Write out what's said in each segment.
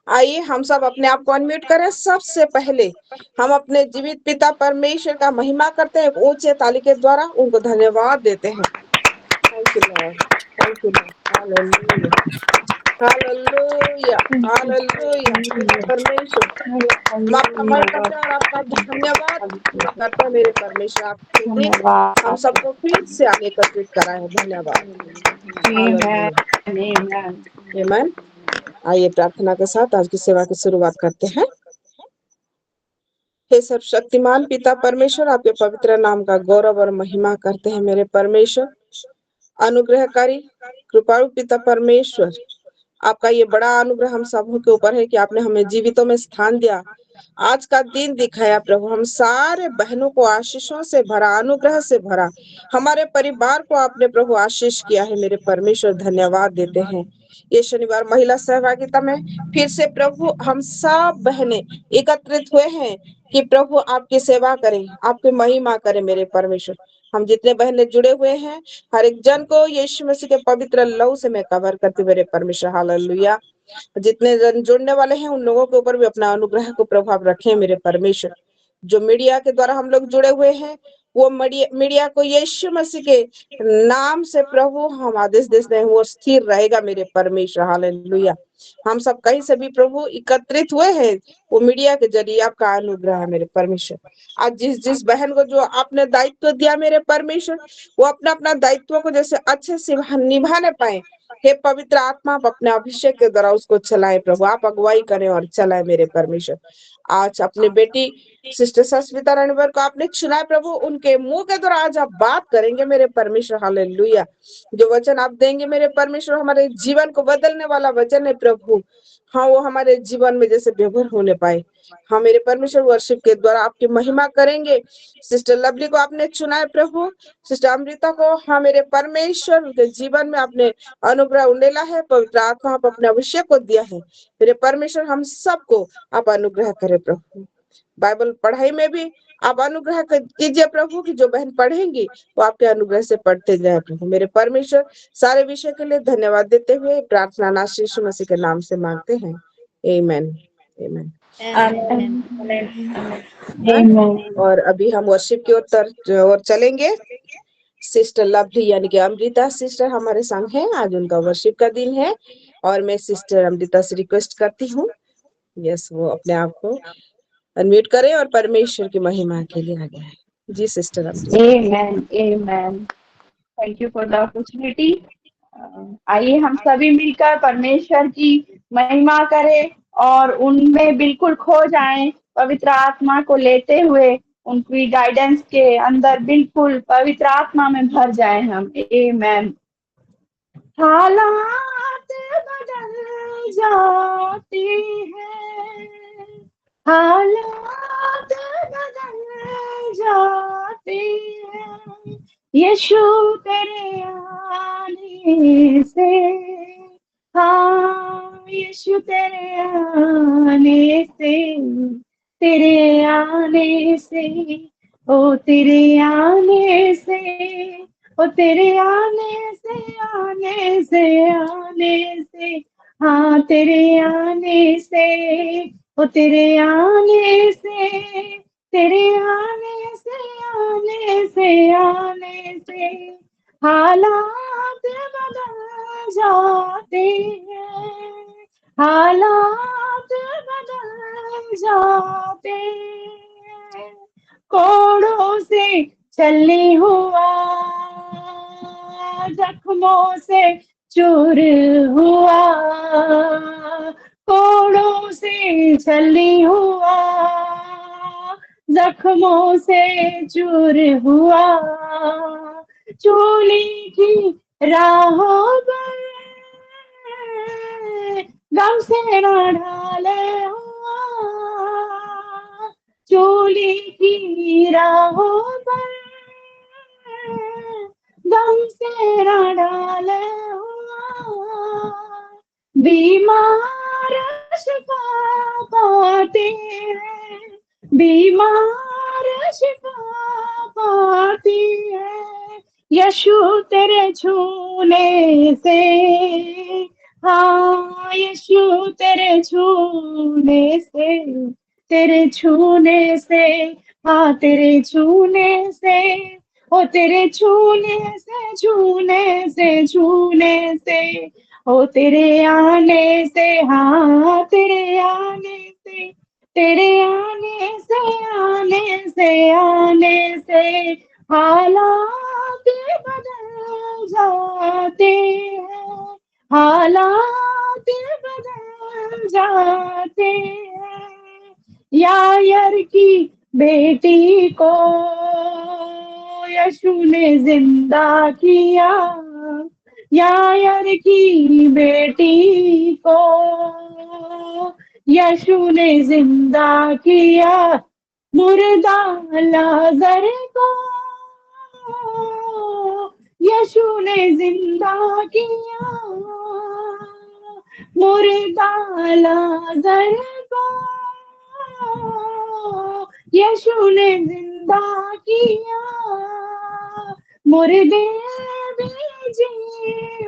आइए हम सब अपने आप को अनम्यूट करें। सबसे पहले हम अपने जीवित पिता परमेश्वर का महिमा करते हैं, ऊंचे ताली के द्वारा उनको धन्यवाद देते हैं। Thank you Lord, thank you Lord, hallelujah, hallelujah, पिता परमेश्वर, हम आपका महिमा करते हैं और आपका धन्यवाद करते हैं मेरे परमेश्वर। आपके दिन हम सबको फिर से आगे एकत्रित करा है, धन्यवाद। हालेलुया, आमीन। आइए प्रार्थना के साथ आज की सेवा की शुरुआत करते हैं। हे सर्वशक्तिमान पिता परमेश्वर, आपके पवित्र नाम का गौरव और महिमा करते हैं मेरे परमेश्वर। अनुग्रहकारी कृपालु पिता परमेश्वर, आपका ये बड़ा अनुग्रह हम सबों के ऊपर है कि आपने हमें जीवितों में स्थान दिया, आज का दिन दिखाया प्रभु। हम सारे बहनों को आशीषों से भरा, अनुग्रह से भरा, हमारे परिवार को आपने प्रभु आशीष किया है मेरे परमेश्वर, धन्यवाद देते हैं। ये शनिवार महिला सहभागिता में फिर से प्रभु हम सब बहनें एकत्रित हुए हैं कि प्रभु आपकी सेवा करें, आपकी महिमा करें मेरे परमेश्वर। हम जितने बहनें जुड़े हुए हैं, हर एक जन को यीशु मसीह के पवित्र लहू से मैं कवर करती हूँ मेरे परमेश्वर। हालेलुया। जितने जन जुड़ने वाले हैं उन लोगों के ऊपर भी अपना अनुग्रह को प्रभाव रखें मेरे परमेश्वर। जो मीडिया के द्वारा हम लोग जुड़े हुए हैं, वो मीडिया को यीशु मसीह के नाम से प्रभु हम आदेश देते हैं, वो स्थिर रहेगा मेरे परमेश्वर। हालेलुया। हम सब कहीं से भी प्रभु एकत्रित हुए हैं, वो मीडिया के जरिए आपका अनुग्रह है मेरे परमेश्वर। आज जिस जिस बहन को जो आपने दायित्व दिया मेरे परमेश्वर, वो अपना अपना दायित्व को जैसे अच्छे से निभाने पाए। हे पवित्र आत्मा, आप अपने अभिषेक के द्वारा उसको चलाए प्रभु, आप अगुवाई करें और चलाए मेरे परमेश्वर। आज अपने बेटी सिस्टर सस्मिता रणवर को आपने चुना प्रभु, उनके मुंह के द्वारा आज आप बात करेंगे मेरे परमेश्वर। हालेलुया। जो वचन आप देंगे मेरे परमेश्वर, हमारे जीवन को बदलने वाला वचन है प्रभु। हाँ, वो हमारे जीवन में जैसे व्यवहार होने पाए। हाँ मेरे परमेश्वर, वर्शिप के द्वारा आपकी महिमा करेंगे। सिस्टर लवली को आपने चुना है प्रभु, सिस्टर अमृता को, हाँ मेरे परमेश्वर, उनके जीवन में आपने अनुग्रह उंडेला है, पवित्र आत्मा आप अपने अभिषेक को दिया है मेरे परमेश्वर। हम सबको आप अनुग्रह करें प्रभु। बाइबल पढ़ाई में भी आप अनुग्रह कीजिए प्रभु, की जो बहन पढ़ेंगी वो आपके अनुग्रह से पढ़ते जाए प्रभु मेरे परमेश्वर। सारे विषय के लिए धन्यवाद देते हुए प्रार्थना नाथ यीशु मसीह के नाम से मांगते हैं, आमीन, आमीन। और अभी हम वर्शिप की ओर चलेंगे। सिस्टर लवली यानी कि अमृता सिस्टर हमारे संग हैं, आज उनका वर्शिप का दिन है और मैं सिस्टर अमृता से रिक्वेस्ट करती हूँ, यस, वो अपने आप को अनम्यूट करें और परमेश्वर की महिमा के लिए आगे आए। जी sister Amrita. Amen, amen. Thank you for the opportunity. आइए हम सभी मिलकर परमेश्वर की महिमा करें और उनमें बिल्कुल खो जाएं, पवित्र आत्मा को लेते हुए उनकी गाइडेंस के अंदर बिल्कुल पवित्र आत्मा में भर जाएं हम। आमेन। हालात बदल जाते हैं, हालात बदल जाते हैं, यीशु तेरे आने से, हाँ यीशु तेरे आने से, तेरे आने से, ओ तेरे आने से, ओ तेरे आने से, आने से, आने से, हाँ तेरे आने से, ओ तेरे आने से, तेरे आने से, आने से, आने से, हालात बदल जाते हैं, हालात बदल जाते हैं, कोड़ों से छलनी हुआ, जख्मों से चूर हुआ, कोड़ों से छलनी हुआ, जख्मों से चूर हुआ, चोली की राहों पर गम से न ढाले हुआ, चोली की राहों पर गम से न डाले हुआ, बीमार शिफा पाते हैं, बीमार शिफा पाती है, यीशु तेरे छूने से, हाँ यीशु तेरे छूने से, हाँ तेरे छूने से, ओ तेरे छूने से, ओ तेरे आने से, हाँ तेरे आने से हालात बदल जाते हैं, हालात बदल जाते हैं। यायर की बेटी को यीशु ने जिंदा किया, यायर की बेटी को यीशु ने जिंदा किया, मुर्दा लाजर को यीशु ने जिंदा किया, मुर्दा लाजर को यीशु ने जिंदा किया, मुर्दे भी जी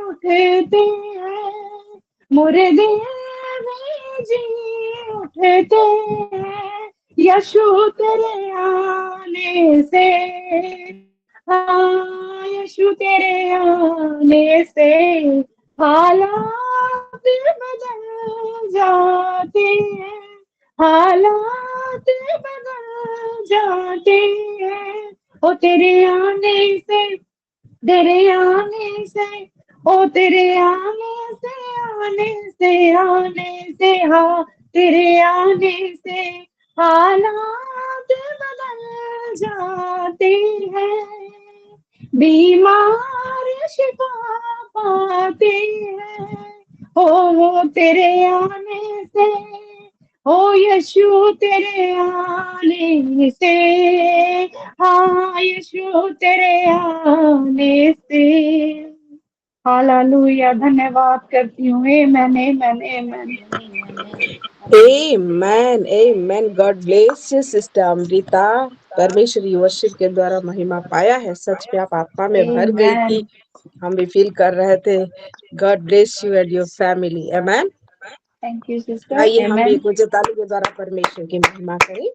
उठते हैं, मुर्दे भी जी उठते हैं, यीशु तेरे आने से, हाँ यीशु तेरे आने से हालात बदल जाते हैं, हालात बदल जाते हैं, ओ तेरे आने से, तेरे आने से, ओ तेरे आने से, हाँ तेरे आने से हालात बदल जाते हैं, बीमार शिफा पाते हैं, ओ तेरे आने से, ओ यीशु तेरे आने से, हाँ यीशु तेरे आने से। हालेलुया, धन्यवाद करती हूँ। आमेन आमेन आमेन। Amen, amen. God bless you, sister Amrita. परमेश्वर वर्शिप के द्वारा महिमा पाया है। सच में आप आत्मा में भर गई थी, आमेन। हम भी फील कर रहे थे। God bless you and your family. Amen. Thank you sister. आइए हम भी आमेन। एक ऊंचे ताली के द्वारा परमेश्वर की महिमा करें।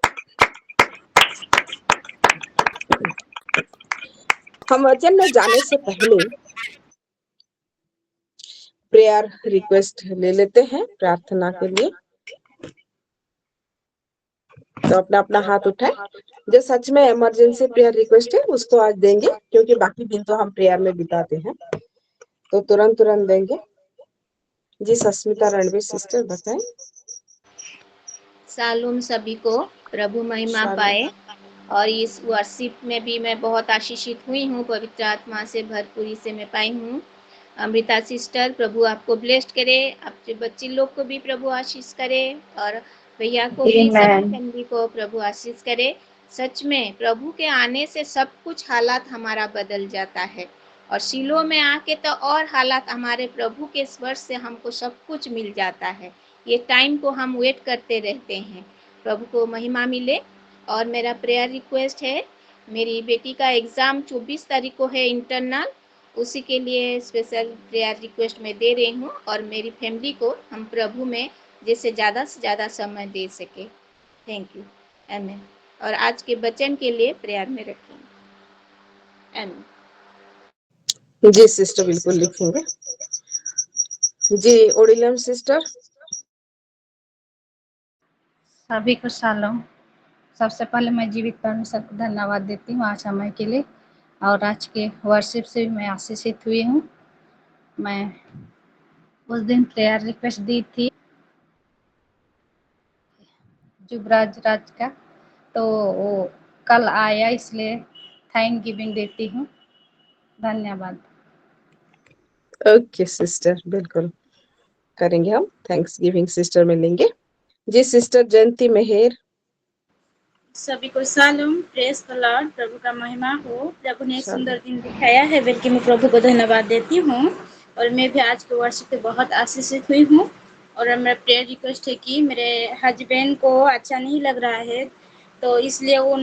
हम वचन में जाने से पहले प्रेयर रिक्वेस्ट ले लेते हैं प्रार्थना के लिए। तो अपना अपना हाथ उठाए, जो सच में इमरजेंसी प्रेयर रिक्वेस्ट है उसको आज देंगे, क्योंकि बाकी दिन तो हम प्रेयर में बिताते हैं, तो तुरंत देंगे। जी सस्मिता रणवीर सिस्टर बताएं। शालोम सभी को, प्रभु महिमा शालोम। पाए। और इस वर्शिप में भी मैं बहुत आशीषित हुई हूँ, पवित्र आत्मा से भरपूरी से मैं पाई हूँ। अमृता सिस्टर, प्रभु आपको ब्लेस्ड करे, आपके बच्चे लोग को भी प्रभु आशीष करे, और भैया को भी, सभी आमेन। फैमिली को प्रभु आशीष करे। सच में प्रभु के आने से सब कुछ हालात हमारा बदल जाता है, और शीलो में आके तो और हालात, हमारे प्रभु के स्पर्श से हमको सब कुछ मिल जाता है। ये टाइम को हम वेट करते रहते हैं। प्रभु को महिमा मिले। और मेरा प्रेयर रिक्वेस्ट है, मेरी बेटी का एग्ज़ाम 24 तारीख को है, इंटरनल, उसी के लिए स्पेशल प्रेयर रिक्वेस्ट मैं दे रही हूँ, और मेरी फैमिली को हम प्रभु में जैसे ज़्यादा से ज़्यादा समय दे सके। Thank you. आमीन। और आज के वचन के लिए प्रेयर में रखेंगे। आमीन। जी सिस्टर बिल्कुल लिखेंगे। जी ओडिलम सिस्टर। सभी को शालोम। सबसे पहले मैं जीवित परमेश्वर को धन्यवाद देती हूँ आज समय के लिए, और आज के वर्शिप से भी मैं आशीषित हुई हूँ। मैं उस दिन प्रेयर रिक्वेस्ट दी थी जुबराज राज का, तो वो कल आया, इसलिए थैंक गिविंग देती हूँ। धन्यवाद। ओके सिस्टर, बिल्कुल करेंगे हम, थैंक्स गिविंग सिस्टर में लेंगे। जी सिस्टर जयंती मेहर। सभी को शालोम, प्रेस द लॉर्ड, प्रभु का महिमा हो। प्रभु ने एक शालोम। सुंदर दिन दिखाया है, बल्कि मैं प्रभु को धन्यवाद देती हूँ। और मैं भी आज के वर्ष पे बहुत आशीषित हुई हूँ। और मेरा प्रेयर रिक्वेस्ट है कि मेरे हस्बैंड को अच्छा नहीं लग रहा है, तो इसलिए वो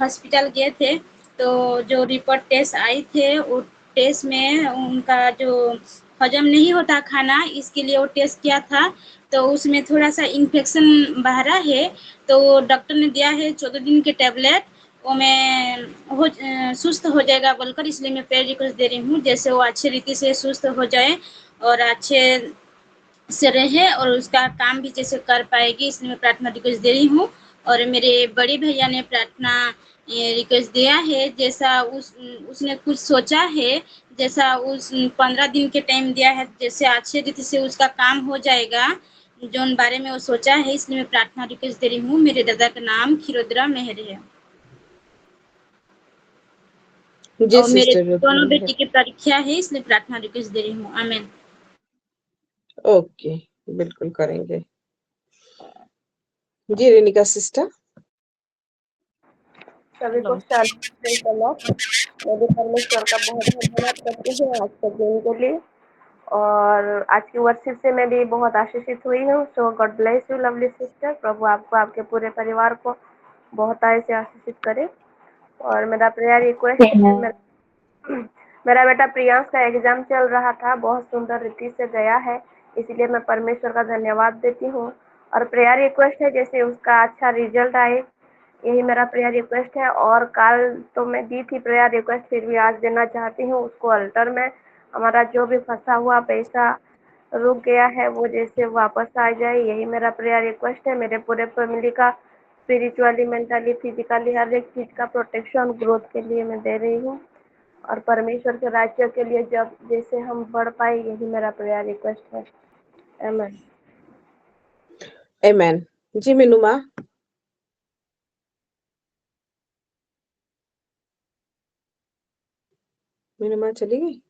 हॉस्पिटल गए थे। तो जो रिपोर्ट टेस्ट आई थे, वो टेस्ट में उनका जो हजम नहीं होता खाना, इसके लिए वो टेस्ट किया था तो उसमें थोड़ा सा इन्फेक्शन बाहर है, तो डॉक्टर ने दिया है 14 दिन के टैबलेट, वो मैं सुस्त हो जाएगा बोलकर, इसलिए मैं प्रेयर रिक्वेस्ट दे रही हूँ जैसे वो अच्छे रीति से सुस्त हो जाए और अच्छे से रहे और उसका काम भी जैसे कर पाएगी, इसलिए मैं प्रार्थना रिक्वेस्ट दे रही हूँ। और मेरे बड़े भैया ने प्रार्थना रिक्वेस्ट दिया है, जैसा उसने कुछ सोचा है, जैसा उस 15 दिन के टाइम दिया है, जैसे अच्छे रीति से उसका काम हो जाएगा जो उन बारे में वो सोचा है, इसलिए मैं प्रार्थना रिक्वेस्ट दे रही हूँ। मेरे दादा का नाम खिरोद्रा मेहर है जी और मेरे सिस्टर दोनों रुद्र। बेटी की परीक्षा है, इसलिए प्रार्थना रिक्वेस्ट दे रही हूँ। आमीन। ओके, बिल्कुल करेंगे। जी रेनिका सिस्टर। सभी को मैं भी परमेश्वर का बहुत धन्यवाद करती हूँ आज के दिन के लिए, और आज की वर्शिप से मैं भी बहुत आशीषित हुई हूँ। So God bless you lovely sister. प्रभु आपको आपके पूरे परिवार को बहुत आय से आशीषित करे। और मेरा प्रेयर रिक्वेस्ट है, मेरा बेटा प्रियांश का एग्जाम चल रहा था, बहुत सुंदर रीति से गया है, इसलिए मैं परमेश्वर का धन्यवाद देती हूँ। और प्रेयर रिक्वेस्ट है जैसे उसका अच्छा रिजल्ट आए, यही मेरा प्रेयर रिक्वेस्ट है। और कल तो मैं दी थी प्रेयर रिक्वेस्ट, फिर भी आज देना चाहती हूँ उसको अल्टर में। हमारा जो भी फंसा हुआ पैसा रुक गया है वो जैसे वापस आ जाए, यही मेरा प्रेयर रिक्वेस्ट है। मेरे पूरे फैमिली का स्पिरिचुअली, मेंटली, फिजिकली हर एक चीज़ का प्रोटेक्शन ग्रोथ के लिए मैं दे रही हूँ, और परमेश्वर के राज्य के लिए जब जैसे हम बढ़ पाए, यही मेरा प्रेयर रिक्वेस्ट है। आमीन। आमेन। जी मीनू माँ। मीनू माँ चली गई।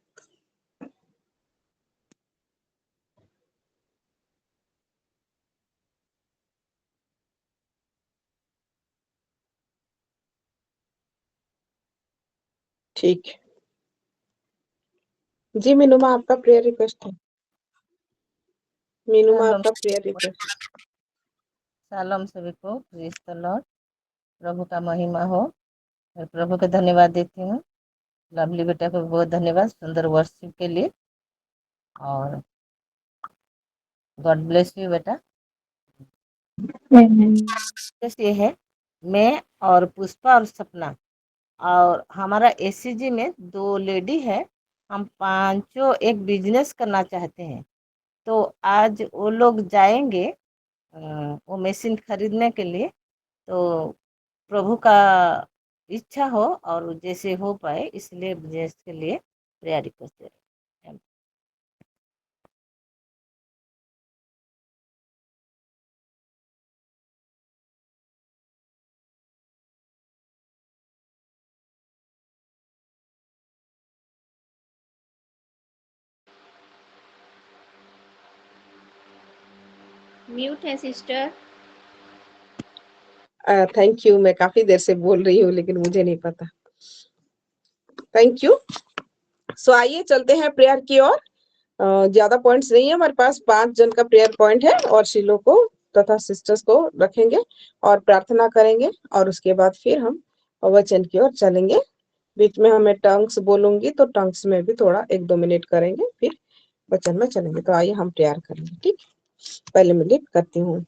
ठीक। जी मीनू माँ आपका प्रेयर रिक्वेस्ट है। मीनू माँ शालोम आपका प्रेयर रिक्वेस्ट। शालोम सभी को, प्रेज द लॉर्ड। प्रभु का महिमा हो और प्रभु को धन्यवाद देती हूँ। लवली बेटा को बहुत धन्यवाद सुंदर वर्शिप के लिए, और गॉड ब्लेस यू बेटा। ये है मैं और पुष्पा और सपना, और हमारा एसीजी में 2 लेडी है, हम पांचों एक बिजनेस करना चाहते हैं। तो आज वो लोग जाएंगे वो मशीन खरीदने के लिए। तो प्रभु का इच्छा हो और जैसे हो पाए, इसलिए बिजनेस के लिए प्रेयर रिक्वेस्ट दे रहे हैं। म्यूट है सिस्टर। थैंक यू, मैं काफी देर से बोल रही हूँ लेकिन मुझे नहीं पता। Thank you. सो आइए चलते हैं प्रेयर की ओर। ज्यादा पॉइंट्स नहीं है हमारे पास, 5 जन का प्रेयर पॉइंट है, और शिलो को तथा सिस्टर्स को रखेंगे और प्रार्थना करेंगे, और उसके बाद फिर हम वचन की ओर चलेंगे। बीच में हमें टंग्स बोलूंगी तो टंग्स में भी थोड़ा 1-2 मिनट करेंगे, फिर वचन में चलेंगे। तो आइए हम प्रेयर करेंगे। ठीक, पहले मैं लिख करती हूँ।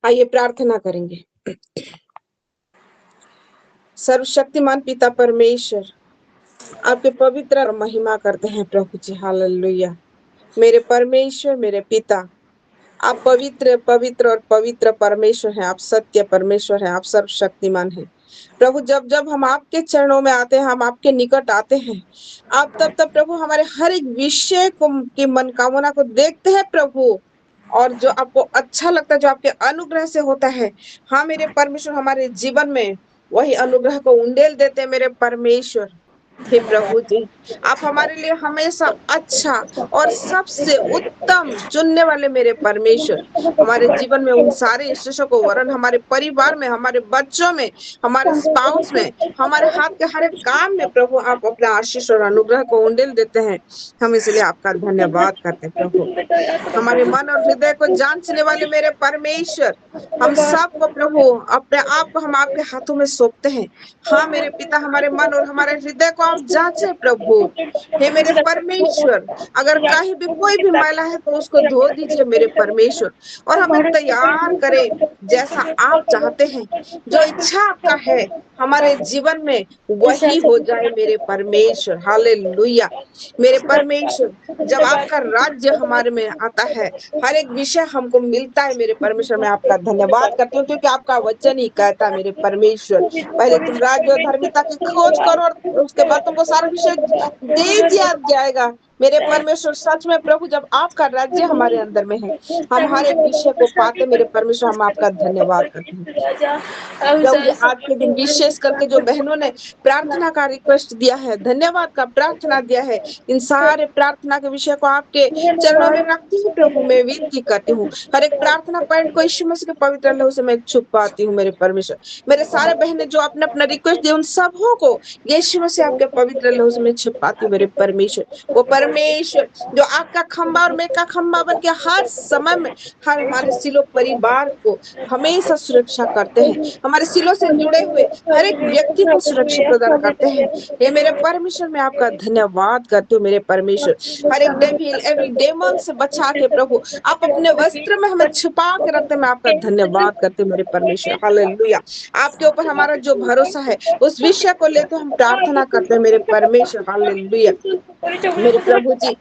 आइए प्रार्थना करेंगे। सर्वशक्तिमान पिता परमेश्वर, आपके पवित्र और महिमा करते हैं प्रभु जी। हालेलुया। मेरे परमेश्वर, मेरे पिता, आप पवित्र पवित्र और पवित्र परमेश्वर हैं, आप सत्य परमेश्वर हैं, आप सर्वशक्तिमान हैं प्रभु। जब जब हम आपके चरणों में आते हैं, हम आपके निकट आते हैं, आप तब तब प्रभु हमारे हर एक विषय को की मनोकामना को देखते हैं प्रभु, और जो आपको अच्छा लगता है, जो आपके अनुग्रह से होता है, हाँ मेरे परमेश्वर, हमारे जीवन में वही अनुग्रह को उंडेल देते हैं मेरे परमेश्वर। हे प्रभु जी, आप हमारे लिए हमेशा अच्छा और सबसे उत्तम चुनने वाले मेरे परमेश्वर, हमारे जीवन में उन सारे आशीषों को वरन हमारे परिवार में, हमारे बच्चों में, हमारे स्पाउस में, हमारे हाथ के हर एक काम में प्रभु आप अपना आशीष और अनुग्रह को उंडेल देते हैं। हम इसलिए आपका धन्यवाद करते हैं प्रभु। हमारे मन और हृदय को जांचने वाले मेरे परमेश्वर, हम सबको प्रभु अपने आप को हम आपके हाथों में सौंपते हैं। हाँ मेरे पिता, हमारे मन और हमारे हृदय को आप जांचे प्रभु। हे मेरे परमेश्वर, अगर कहीं भी कोई भी मैला है तो उसको धो दीजिए मेरे परमेश्वर, और हमें तैयार करें जैसा आप चाहते हैं। जो इच्छा आपका है हमारे जीवन में वही हो जाए मेरे परमेश्वर। हालेलुया। मेरे परमेश्वर, जब आपका राज्य हमारे में आता है हर एक विषय हमको मिलता है मेरे परमेश्वर। मैं आपका धन्यवाद करती हूँ क्योंकि आपका वचन ही कहता है मेरे परमेश्वर, पहले तुम राज्य और धार्मिकता की खोज करो और उसके बाद तुमको सारा विषय दे दिया जाएगा। मेरे परमेश्वर, सच में प्रभु, जब आपका राज्य हमारे अंदर में है हम हर एक विषय को पाते मेरे परमेश्वर। हम आपका धन्यवाद करते हैं प्रभु। आज के दिन विशेष करके जो बहनों ने प्रार्थना का रिक्वेस्ट दिया है, धन्यवाद का प्रार्थना दिया है, इन सारे प्रार्थना के विषय को आपके चरणों में रखती हूँ प्रभु। मैं विनती करती हूँ हर एक प्रार्थना पॉइंट को यीशु मसीह के पवित्र लहू से मैं छुपाती हूँ मेरे परमेश्वर। मेरे सारे बहनें जो अपने अपना रिक्वेस्ट दिए उन सबों को यीशु मसीह आपके पवित्र लहू से मैं छुपाती हूँ मेरे परमेश्वर। वो परमेश्वर जो आग का खंभा और मेघ का खंभा बन के हर समय में हर हमारे सिलो परिवार को हमेशा सुरक्षा करते हैं, हमारे सिलों से जुड़े हुए हर एक व्यक्ति को सुरक्षा प्रदान करते हैं। ये मेरे परमेश्वर, मैं आपका धन्यवाद करती हूँ मेरे परमेश्वर। हर एक डेविल एवरी डेमन से बचा के प्रभु आप अपने वस्त्र में हमें छुपा के रखते हैं। मैं आपका धन्यवाद करती हूँ मेरे परमेश्वर। हालेलुया। आपके ऊपर हमारा जो भरोसा है उस विषय को लेकर हम प्रार्थना करते हैं मेरे परमेश्वर। हालेलुया। मेरे प्रभु जी,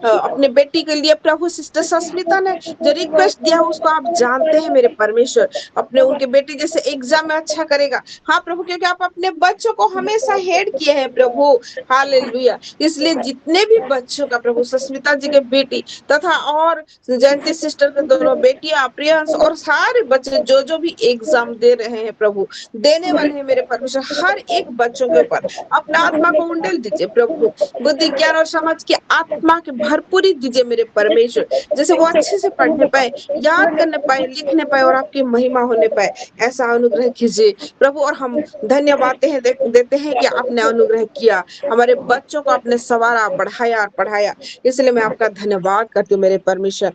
अपने बेटी के लिए प्रभु सिस्टर सस्मिता ने जो रिक्वेस्ट दिया उसको आप जानते हैं मेरे परमेश्वर। अपने उनके बेटी जैसे एग्जाम में अच्छा करेगा, हाँ प्रभु, क्योंकि आप अपने बच्चों को हमेशा हेड किए हैं प्रभु। हालेलुया। इसलिए जितने भी बच्चों का प्रभु, सस्मिता जी के बेटी तथा और जयंती सिस्टर के दोनों बेटियां, प्रियंश और सारे बच्चे जो भी एग्जाम दे रहे हैं प्रभु, देने वाले हैं मेरे परमेश्वर, हर एक बच्चों के ऊपर अपना आत्मा को उंडेल दीजिए प्रभु। बुद्धि ज्ञान और समझ की आत्मा की भरपूरी दीजिए मेरे परमेश्वर, जैसे वो अच्छे से पढ़ने पाए, याद करने पाए, लिखने पाए और आपकी महिमा होने पाए, ऐसा अनुग्रह कीजिए प्रभु। और हम धन्यवाद देते हैं कि आपने अनुग्रह किया, हमारे बच्चों को आपने सवारा, बढ़ाया और पढ़ाया, इसलिए मैं आपका धन्यवाद करती हूँ मेरे परमेश्वर।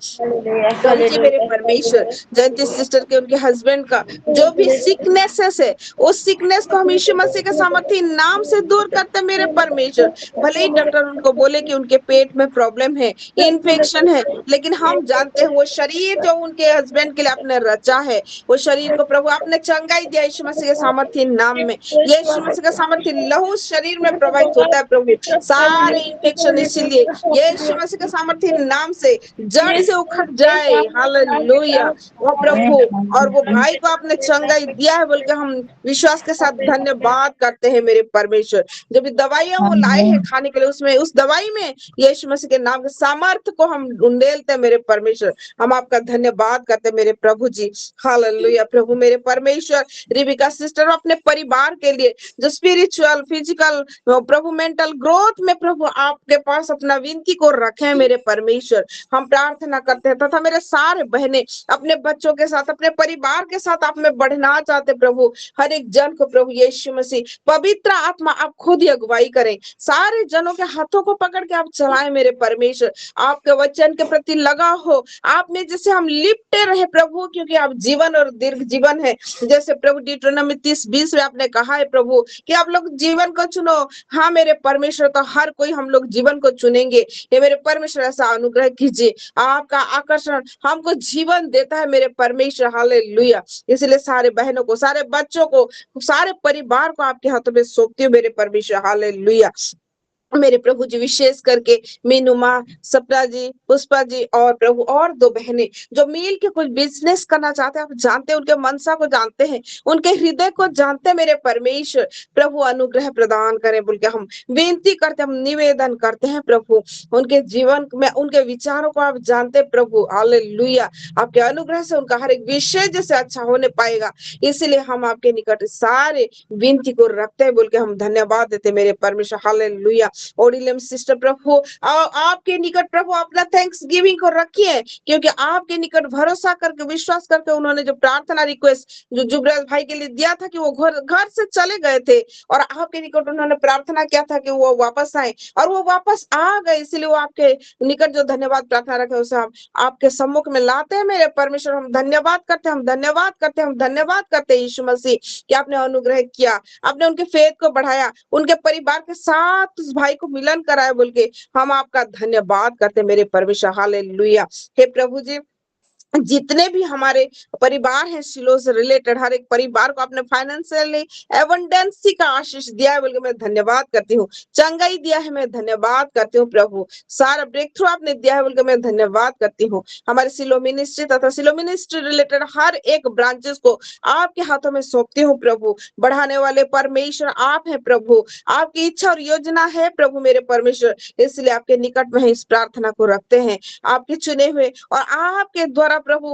प्रभु जी मेरे परमेश्वर, जयंती सिस्टर के उनके हस्बैंड का जो भी सिकनेसेस है उस सिकनेस को हम यीशु मसीह के सामर्थी नाम से दूर करते मेरे परमेश्वर। भले ही डॉक्टर उनको बोले कि उनके पेट में प्रॉब्लम है, इन्फेक्शन है, लेकिन हम जानते हैं वो शरीर जो उनके हस्बैंड के लिए आपने रचा है वो शरीर को प्रभु आपने चंगाई दिया यीशु मसीह के सामर्थी नाम में। यीशु मसीह का सामर्थी लहू शरीर में प्रवाहित होता है प्रभु, सारे इन्फेक्शन इसीलिए यीशु मसीह के सामर्थी नाम से जड़ से उखड़ जाए। हालेलुया। वो प्रभु और वो भाई को आपने चंगाई दिया है बोल के हम विश्वास के साथ धन्यवाद करते हैं मेरे परमेश्वर। जो भी दवाइयां वो लाए हैं खाने के लिए उसमें उस दवाई में यीशु मसीह के नाम के सामर्थ्य को हम उंडेलते हैं मेरे परमेश्वर। हम आपका धन्यवाद करते हैं मेरे प्रभु जी। हालेलुया। प्रभु मेरे परमेश्वर, रिबिका सिस्टर अपने परिवार के लिए जो स्पिरिचुअल फिजिकल प्रभु मेंटल ग्रोथ में प्रभु आपके पास अपना विनती को रखे मेरे परमेश्वर, हम प्रार्थना करते हैं। तथा मेरे सारे बहनें अपने बच्चों के साथ अपने परिवार के साथ आप में बढ़ना चाहते प्रभु, हर एक जन को प्रभु यीशु मसीह पवित्र आत्मा आप खुद ही अगुवाई करें, सारे जनों के हाथों को पकड़ के आप चलाएं मेरे परमेश्वर। आपके वचन के प्रति लगा हो, आप में जैसे हम लिपटे रहे प्रभु, क्योंकि आप जीवन और दीर्घ जीवन है। जैसे प्रभु डिट्रोनॉमी 30:20 में आपने कहा है प्रभु कि आप लोग जीवन को चुनो। हाँ मेरे परमेश्वर, तो हर कोई हम लोग जीवन को चुनेंगे। ये मेरे परमेश्वर ऐसा अनुग्रह कीजिए, आपका आकर्षण हमको जीवन देता है मेरे परमेश्वर। हालेलुया। इसलिए सारे बहनों को, सारे बच्चों को, सारे परिवार को आपके हाथों में सौंपती हूँ मेरे परमेश्वर। हालेलुया। मेरे प्रभु जी विशेष करके मीनुमा, सपना जी, पुष्पा जी और प्रभु और 2 बहनें जो मिल के कुछ बिजनेस करना चाहते हैं, आप जानते हैं उनके मनसा को जानते हैं, उनके हृदय को जानते हैं मेरे परमेश्वर। प्रभु अनुग्रह प्रदान करें बोल के हम विनती करते, हम निवेदन करते हैं प्रभु। उनके जीवन में उनके विचारों को आप जानते हैं प्रभु। हालेलुया। आपके अनुग्रह से उनका हर एक विषय जैसे अच्छा होने पाएगा, इसलिए हम आपके निकट सारे विनती को रखते हैं बोल के हम धन्यवाद देते मेरे परमेश्वर। हालेलुया। ओडिलम सिस्टर प्रभु आपके निकट प्रभु अपना थैंक्स गिविंग को रखिए, क्योंकि आपके निकट भरोसा करके विश्वास करके उन्होंने जो प्रार्थना रिक्वेस्ट जो जुबराज भाई के लिए दिया था कि वो घर से चले गए थे और आपके निकट उन्होंने प्रार्थना किया था कि वो वापस आए और वो वापस आ गए, इसलिए वो आपके निकट जो धन्यवाद प्रार्थना रखे उसे हम आपके सम्मुख में लाते हैं। मेरे परमेश्वर हम धन्यवाद करते हैं, हम धन्यवाद करते हैं, हम धन्यवाद करते हैं यीशु मसीह कि आपने अनुग्रह किया, आपने उनके फेथ को बढ़ाया, उनके परिवार के साथ उस भाई को मिलन कराया बोल के हम आपका धन्यवाद करते हैं मेरे परमेश्वर। हालेलुया। हे प्रभु जी, जितने भी हमारे परिवार हैं शिलो से रिलेटेड, हर एक परिवार को आपने फाइनेंशियली एबंडेंसी का आशीष दिया है बोल के मैं धन्यवाद करती हूँ, चंगाई दिया है मैं धन्यवाद करती हूँ प्रभु, सारा ब्रेक थ्रू आपने दिया है बोल के मैं धन्यवाद करती हूँ। हमारे सिलो मिनिस्ट्री तथा सिलो मिनिस्ट्री रिलेटेड हर एक ब्रांचेस को आपके हाथों में सौंपती हूँ प्रभु। बढ़ाने वाले परमेश्वर आप हैं प्रभु, आपकी इच्छा और योजना है प्रभु मेरे परमेश्वर, इसलिए आपके निकट में इस प्रार्थना को रखते हैं। आपके चुने हुए और आपके द्वारा प्रभु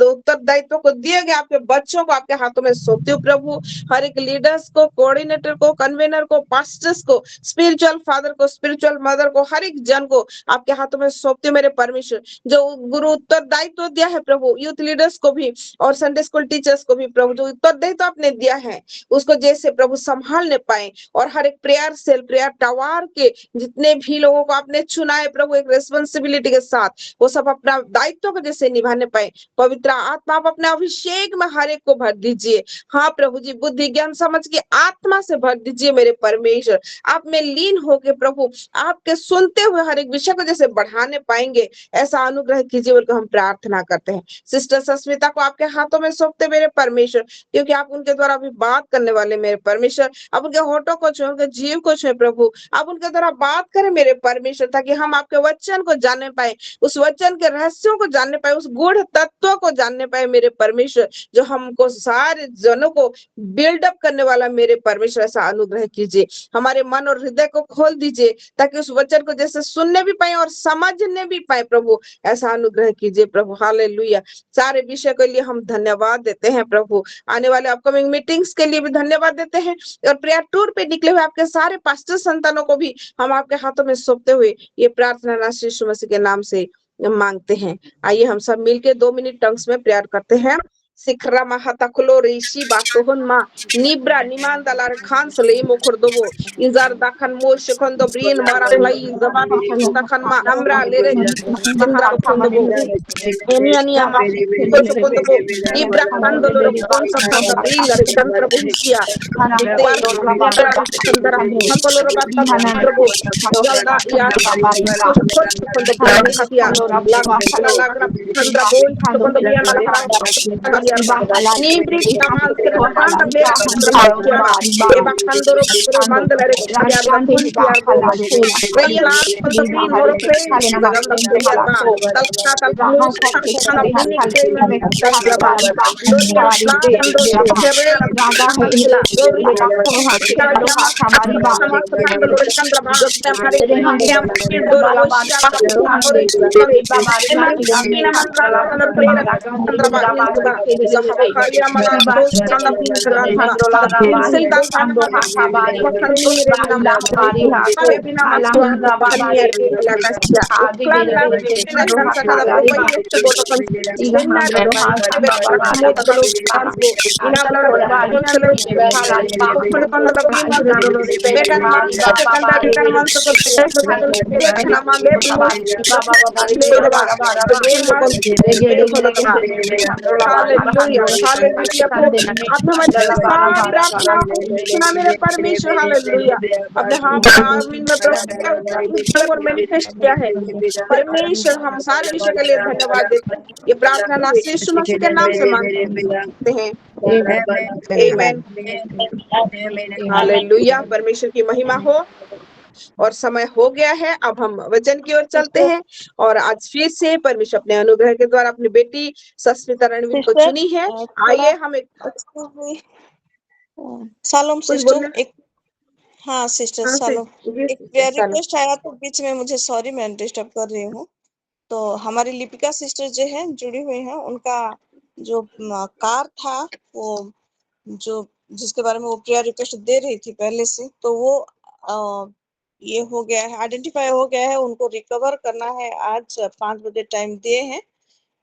उत्तरदायित्व को दिए गए आपके बच्चों को आपके हाथों में सौंपती हूँ प्रभु। हर एक लीडर्स को, कोऑर्डिनेटर को, कन्वेनर को, पास्टर्स को, स्पिरिचुअल फादर को, स्पिरिचुअल मदर को, हर एक जन को आपके हाथों में सौंपती हूँ मेरे परमेश्वर। जो गुरु उत्तरदायित्व दिया है प्रभु, यूथ लीडर्स को भी और संडे स्कूल टीचर्स को भी प्रभु, जो उत्तरदायित्व आपने दिया है उसको जैसे प्रभु संभालने पाए, और हर एक प्रेयर सेल, प्रेयर टावर के जितने भी लोगों को आपने चुना है प्रभु एक रेस्पॉन्सिबिलिटी के साथ, वो सब अपना दायित्व को जैसे निभाने पाए। पवित्र आत्मा आप अपने अभिषेक में हर एक को भर दीजिए। हाँ प्रभु जी, बुद्धि ज्ञान समझ के आत्मा से भर दीजिए मेरे परमेश्वर। आप में लीन होके प्रभु आपके सुनते हुए हर एक विषय को जैसे बढ़ाने पाएंगे, ऐसा अनुग्रह कीजिए बोलकर हम प्रार्थना करते हैं। सिस्टर सस्मिता को आपके हाथों में सौंपते मेरे परमेश्वर, क्योंकि आप उनके द्वारा अभी बात करने वाले मेरे परमेश्वर। आप उनके होठों को छुए, उनके जीव को छुए प्रभु, आप उनके द्वारा बात करें मेरे परमेश्वर, ताकि हम आपके वचन को जानने पाए, उस वचन के रहस्यों को जानने पाए, उस गूढ़ तत्वों को जानने पाए मेरे परमेश्वर, जो हमको सारे जनों को बिल्डअप करने वाला मेरे परमेश्वर। ऐसा अनुग्रह कीजिए, हमारे मन और हृदय को खोल दीजिए ताकि उस वचन को जैसे सुनने भी पाए और समझने भी पाए प्रभु, ऐसा अनुग्रह कीजिए प्रभु। हालेलुया। सारे विषय के लिए हम धन्यवाद देते हैं प्रभु, आने वाले अपकमिंग मीटिंग्स के लिए भी धन्यवाद देते हैं, और प्रेयर टूर पे निकले हुए आपके सारे पास्टर संतानों को भी हम आपके हाथों में सौंपते हुए ये प्रार्थना नासरी यीशु मसीह के नाम से मांगते हैं। आइए हम सब मिलके 2 मिनट टंग्स में प्रेयर करते हैं। सिखरा mahatakulo rishi batohon ma nibra nimanda lar khan sale mo khordobo inzar dakhan mo shekondo brin mara play zaman dakhan ma amra lere chandra khondobo eniani ama ko shekondobo ibra khandolo ro kon sabda bringa chandra bohisia ikbar ibra chandra khandolo ro batta probo jalda ya ko shekondo bohisia lagra chandra bol shekondo bria mara Nibri tamal kerkanda bera kandra eba kandoro kuro mandala re kaya da kun kaya ko kaya la ko bin moro play zagam da kaya ba tal plus kana bini kaya me kandra ba dori la kando kere kandla dori kaya jama sama kandlo re kandra ba hare hare doro osha moro ena mandra kana play kandra ba Kaya mga dos kana pinagran pinsel da sana makandi mere nama kami pinamastuan kaniya lagasya uklan lang pinakan sa kada buhay sa boto kan dinar mo talo kanso inablar konsolo hala kung kan da bin mo began man sa kanda began man sa kanda kana man le mo hallelujah hallelujah आपने हमारी सारी प्रार्थना सुना मेरे परमेश्वर। Hallelujah अपने आमीन में प्रभु और मैनिफेस्ट किया है परमेश्वर। हम सारे विषय के लिए धन्यवाद देते हैं। ये प्रार्थना नासरी यीशु मसीह के नाम से मांगते हैं, आमीन। हालेलुया परमेश्वर की महिमा हो। और समय हो गया है, अब हम वचन की ओर चलते हैं। और आज फिर से परमेश्वर अपने अनुग्रह के द्वारा अपनी बेटी सस्मिता रणवीर को चुनी है। आइए हम एक शालोम कुछ सिस्टर बोलना। एक हाँ सिस्टर शालोम एक प्रेयर रिक्वेस्ट आया तो बीच में मुझे सॉरी मैं डिस्टर्ब कर रही हूँ। तो हमारी लिपिका सिस्टर जो है जुड़ी हुई है, उनका जो कार था वो जो जिसके बारे में वो प्रेयर रिक्वेस्ट दे रही थी पहले से, तो वो ये हो गया है, आइडेंटिफाई हो गया है, उनको रिकवर करना है। आज 5 बजे टाइम दिए हैं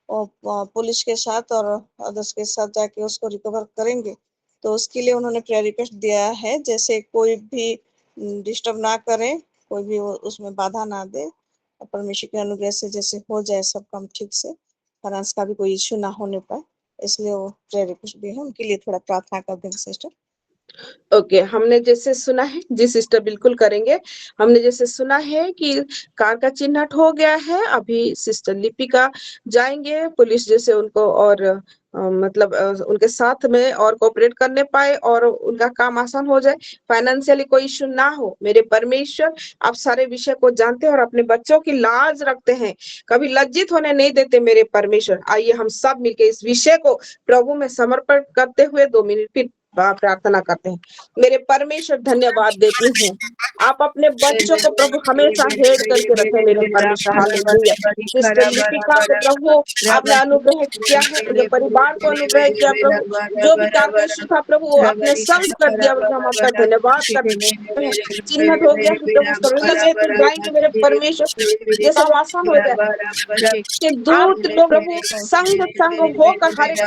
और पुलिस के साथ और अदर्स के साथ जाके उसको रिकवर करेंगे। तो उसके लिए उन्होंने प्रेयर रिक्वेस्ट दिया है, जैसे कोई भी डिस्टर्ब ना करे, कोई भी उसमें बाधा ना दे, परमेश्वर के अनुग्रह से जैसे हो जाए सब काम ठीक से, फाइनेंस का भी कोई इश्यू ना होने पाए, इसलिए वो प्रेयर रिक्वेस्ट भी है। उनके लिए थोड़ा प्रार्थना कर देंगे सिस्टर। ओके, हमने जैसे सुना है, जी सिस्टर बिल्कुल करेंगे। हमने जैसे सुना है कि कार का चिन्हट हो गया है, अभी सिस्टर लिपिका जाएंगे पुलिस जैसे उनको और मतलब उनके साथ में और कोऑपरेट करने पाए और उनका काम आसान हो जाए, फाइनेंशियली कोई इश्यू ना हो। मेरे परमेश्वर, आप सारे विषय को जानते हैं और अपने बच्चों की लाज रखते हैं, कभी लज्जित होने नहीं देते मेरे परमेश्वर। आइए हम सब मिलके इस विषय को प्रभु में समर्पण करते हुए 2 मिनट फिर प्रार्थना करते हैं। मेरे परमेश्वर धन्यवाद देती हूँ, आप अपने बच्चों को प्रभु हमेशा हेड करके रखे मेरे परमेश्वर। हालेलुया। सिस्टर लिपिका को प्रभु आपने अनुग्रह किया है, उनके परिवार को अनुग्रह किया प्रभु, जो भी कार का इश्यू था प्रभु वो आपने सॉल्व कर दिया, बोलकर हम आपका धन्यवाद करते हैं। चिन्हट हो गया है प्रभु, उसको लेकर जाएंगे मेरे परमेश्वर, जैसे काम आसान हो जाए के दूत लोग प्रभु संग होकर हर एक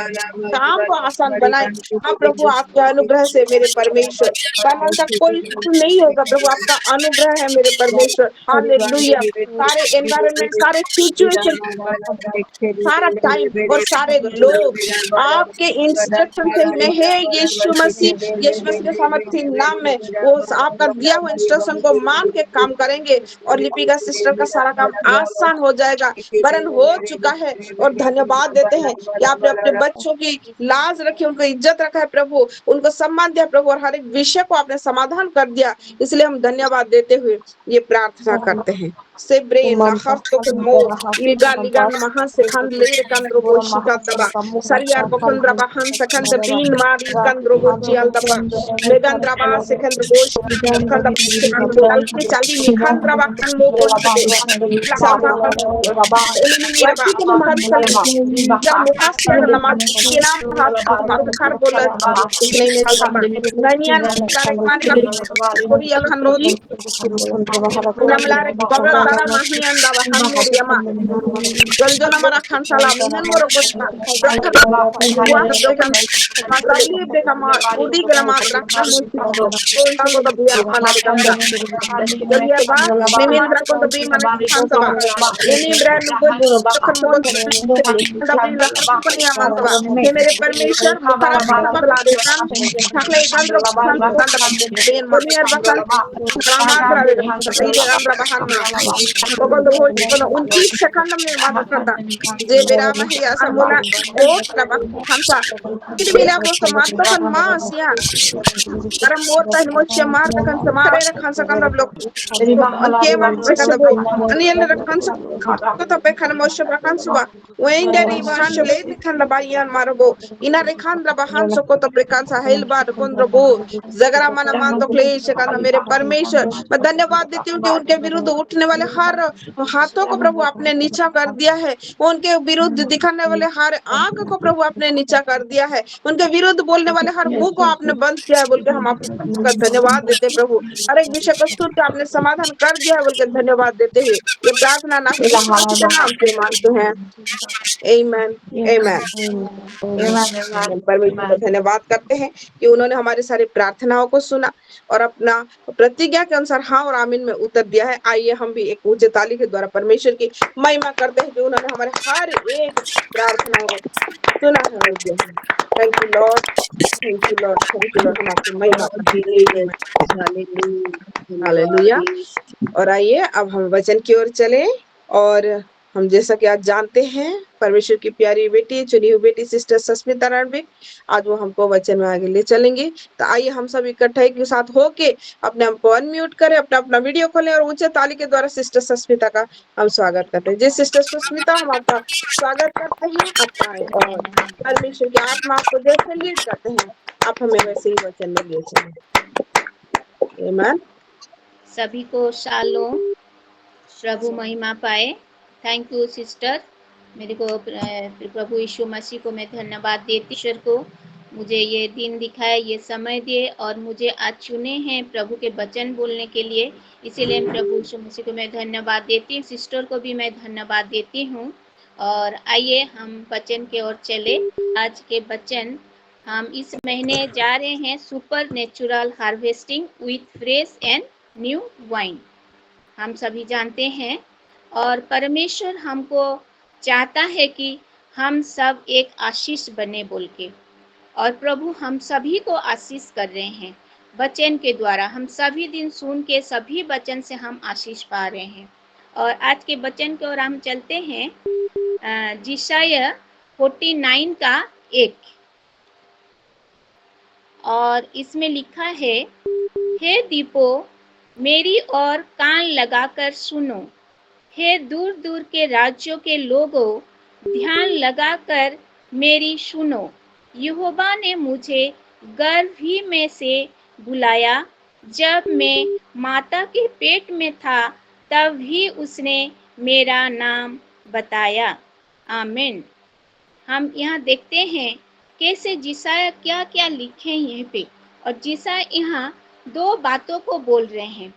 काम को आसान बनाए। हाँ प्रभु, आपके अनुग्रह से मेरे परमेश्वर फाइनल का कोई इश्यू नहीं होगा प्रभु, आपका अनुग्रह है मेरे परमेश्वर। हालेलुया। सारे एनवायरनमेंट, सारे सिचुएशन, सारा टाइम और सारे लोग आपके इंस्ट्रक्शन से में है। यीशु मसीह के सामर्थ्य नाम में वो आपका दिया हुआ इंस्ट्रक्शन को मान के काम करेंगे और लिपिका सिस्टर का सारा काम आसान हो जाएगा, वरन हो चुका है। और धन्यवाद देते हैं कि आपने अपने बच्चों की लाज रखी, उनको इज्जत रखा है प्रभु, उनको सम्मान दिया प्रभु, और हर एक विषय को आपने समाधान कर दिया, इसलिए हम धन्यवाद देते हुए ये प्रार्थना करते हैं। Sebrena harto mo ligan mahan sekan lir kandro bo shikataba sariar bo kandra bahan sekan the bin mari kandro bo chial daba megandra ba sekan bo shikanda sekan dalki chaldi nikandra bahan mo bo shite sama ini mira ba kan sa jam muhasia na nama kinam hat mar khar bola नहीं नहीं दबा ननियान तारक मान का कोरी अखन नोदी नमलारे कबल तारा माही अंदा बहन मेरी अमा गंजो नमरा खान साला मिनन मोरो कोता रखन हुआ देखन माताली देखा मा उदी के नमा रखन मुसी तो इंसान को तो बिया खाना रे कंसा जलिया बा निमिन ब्रा को तो बी माने खान सवा इनी ब्रा नुको रखन मोन तभी लखन को नहीं आमा सवा हे मेरे परमेश्वर मुखरा पकला देkan थाकले कंद्रो खान कंद बेन मनियर बसन रामाद्रा वे ide andra bahanna kokondo ho kono 29 sekund में माता करता जे बेरा महिया समोला ओ रबा खानसा किद बिला को समाप्त kan mas ya karena morta emosi marta kan samare खानसा kan लोग के बात बेकन दबो अनियल खानसा को तो बेखन मोश बकन सुबा वेंडरी बान ले दिखन दबायान मारबो इना रेखान रबाहान सो को तो बेकन सा हेल बार कोंद्रबो जगरा मन मान तो क्लेश kan मेरे परमेश्वर मैं धन्यवाद देती हूँ कि उनके विरुद्ध उठने वाले हर हाथों को प्रभु आपने नीचा कर दिया है, उनके विरुद्ध दिखाने वाले हर आंख को प्रभु आपने नीचा कर दिया है, उनके विरुद्ध बोलने वाले हर मुंह को आपने बंद किया है, बोल के हम आपका धन्यवाद देते प्रभु। हर एक विषय को सुन के आपने समाधान कर दिया है, बोल के धन्यवाद देते हुए ये प्रार्थना ना के नाम से मांगते हैं। आमीन आमीन। परमेश्वर का धन्यवाद करते हैं कि उन्होंने हमारी सारी प्रार्थनाओं को सुना और अपना प्रतिज्ञा के अनुसार हाँ और आमीन में उत्तर दिया है। आइए हम भी एक ऊंचे ताली के द्वारा परमेश्वर की महिमा करते हैं कि उन्होंने हमारे हर एक प्रार्थना को सुना है और दिया है। Thank you Lord, thank you Lord, thank you Lord. हम आपकी महिमा करते हैं। हालेलुया। और आइए अब हम वचन की ओर चले और हम जैसा कि आज जानते हैं परमेश्वर की प्यारी बेटी, चुनी हुई बेटी सिस्टर सस्मिता रणबीर आज वो हमको वचन में आगे ले चलेंगे। तो आइए हम सब इकट्ठे के साथ होके अपने हमको अनम्यूट करें, अपना अपना वीडियो खोलें और ऊंचे ताली के द्वारा सिस्टर सस्मिता का हम स्वागत करते हैं। जी सिस्टर सस्मिता, हम आपका स्वागत करते हैं। आप आए और परमेश्वर की आत्मा आपको जैसे लीड करते हैं आप हमें वैसे ही वचन में ले चलें। आमीन। सभी को शालोम, प्रभु महिमा पाए। Thank you sister. मेरे को प्रभु यीशु मसीह को मैं धन्यवाद देती ईश्वर को मुझे ये दिन दिखाए, ये समय दिए और मुझे आज चुने हैं प्रभु के वचन बोलने के लिए। इसीलिए प्रभु यीशु मसीह को मैं धन्यवाद देती हूँ, सिस्टर को भी मैं धन्यवाद देती हूँ। और आइए हम वचन की ओर चले। आज के वचन हम इस महीने जा रहे हैं, super natural harvesting with fresh and new wine. हम सभी जानते हैं और परमेश्वर हमको चाहता है कि हम सब एक आशीष बने बोल के, और प्रभु हम सभी को आशीष कर रहे हैं वचन के द्वारा। हम सभी दिन सुन के सभी वचन से हम आशीष पा रहे हैं। और आज के वचन की ओर हम चलते हैं, जिशाया 49 का 1, और इसमें लिखा है, हे दीपो मेरी ओर कान लगाकर सुनो, हे दूर दूर के राज्यों के लोगों ध्यान लगाकर मेरी सुनो। यहोवा ने मुझे गर्भ ही में से बुलाया, जब मैं माता के पेट में था तब ही उसने मेरा नाम बताया। आमीन। हम यहाँ देखते हैं कैसे जिसाया क्या क्या लिखे हैं यहाँ पे, और जिसाया यहाँ 2 बातों को बोल रहे हैं।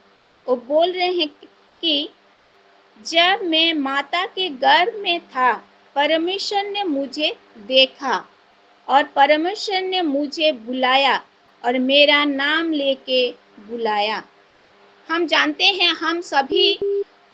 वो बोल रहे हैं कि जब मैं माता के गर्भ में था परमेश्वर ने मुझे देखा और परमेश्वर ने मुझे बुलाया और मेरा नाम लेके बुलाया। हम जानते हैं, हम सभी,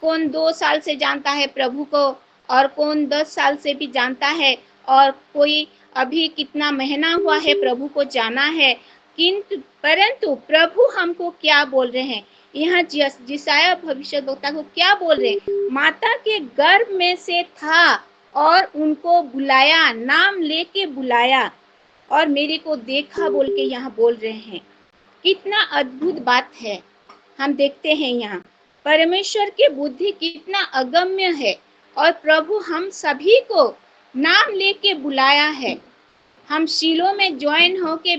कौन 2 साल से जानता है प्रभु को और कौन 10 साल से भी जानता है, और कोई अभी कितना महीना हुआ है प्रभु को जाना है। किंतु परंतु प्रभु हमको क्या बोल रहे हैं यहाँ, जिसाया भविष्यद्वक्ता को क्या बोल रहे हैं, माता के गर्भ में से था और उनको बुलाया, नाम लेके बुलाया और मेरे को देखा बोल के यहाँ बोल रहे हैं। कितना अद्भुत बात है। हम देखते हैं यहाँ परमेश्वर की बुद्धि कितना अगम्य है, और प्रभु हम सभी को नाम लेके बुलाया है। हम शीलो में ज्वाइन होके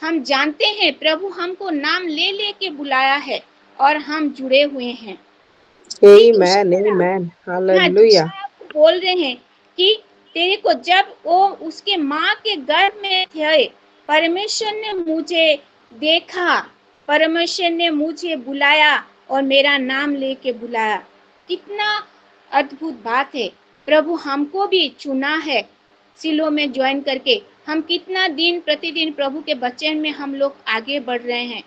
हम जानते हैं प्रभु हमको नाम ले लेके बुलाया है और हम जुड़े हुए हैं। आमेन, आमेन, हालेलुया। बोल रहे हैं कि तेरे को जब वो उसके माँ के गर्भ में थे परमेश्वर ने मुझे देखा, परमेश्वर ने मुझे बुलाया और मेरा नाम लेके बुलाया। कितना अद्भुत बात है। प्रभु हमको भी चुना है सिलो में ज्वाइन करके। हम कितना दिन प्रतिदिन प्रभु के वचन में हम लोग आगे बढ़ रहे हैं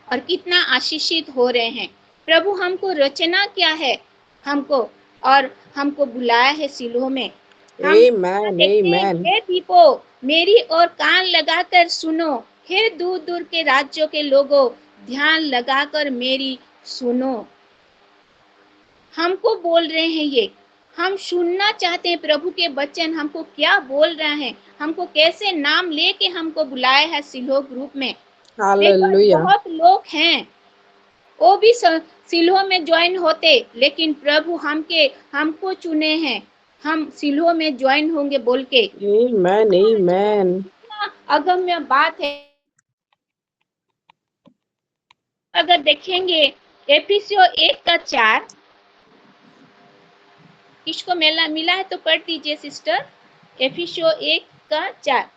और कितना आशीषित हो रहे हैं। प्रभु हमको रचना क्या है हमको, और हमको बुलाया है सिलो में। आमेन, आमेन। हे दीपो मेरी ओर कान लगाकर सुनो, हे दूर दूर के राज्यों के लोगों ध्यान लगाकर मेरी सुनो। हमको बोल रहे हैं ये, हम सुनना चाहते हैं प्रभु के वचन हमको क्या बोल रहे हैं, हमको कैसे नाम लेके हमको बुलाया है सिलो ग्रुप में। हालेलुया। बहुत लोग हैं वो भी सिलो में ज्वाइन होते, लेकिन प्रभु हमको चुने हैं, हम सिलो में ज्वाइन होंगे बोल के। आमेन, आमेन। अगम्य बात है। अगर देखेंगे एफिसियों 1:4, किसको मिला है तो पढ़ दीजिए सिस्टर। एफिसियों 1:4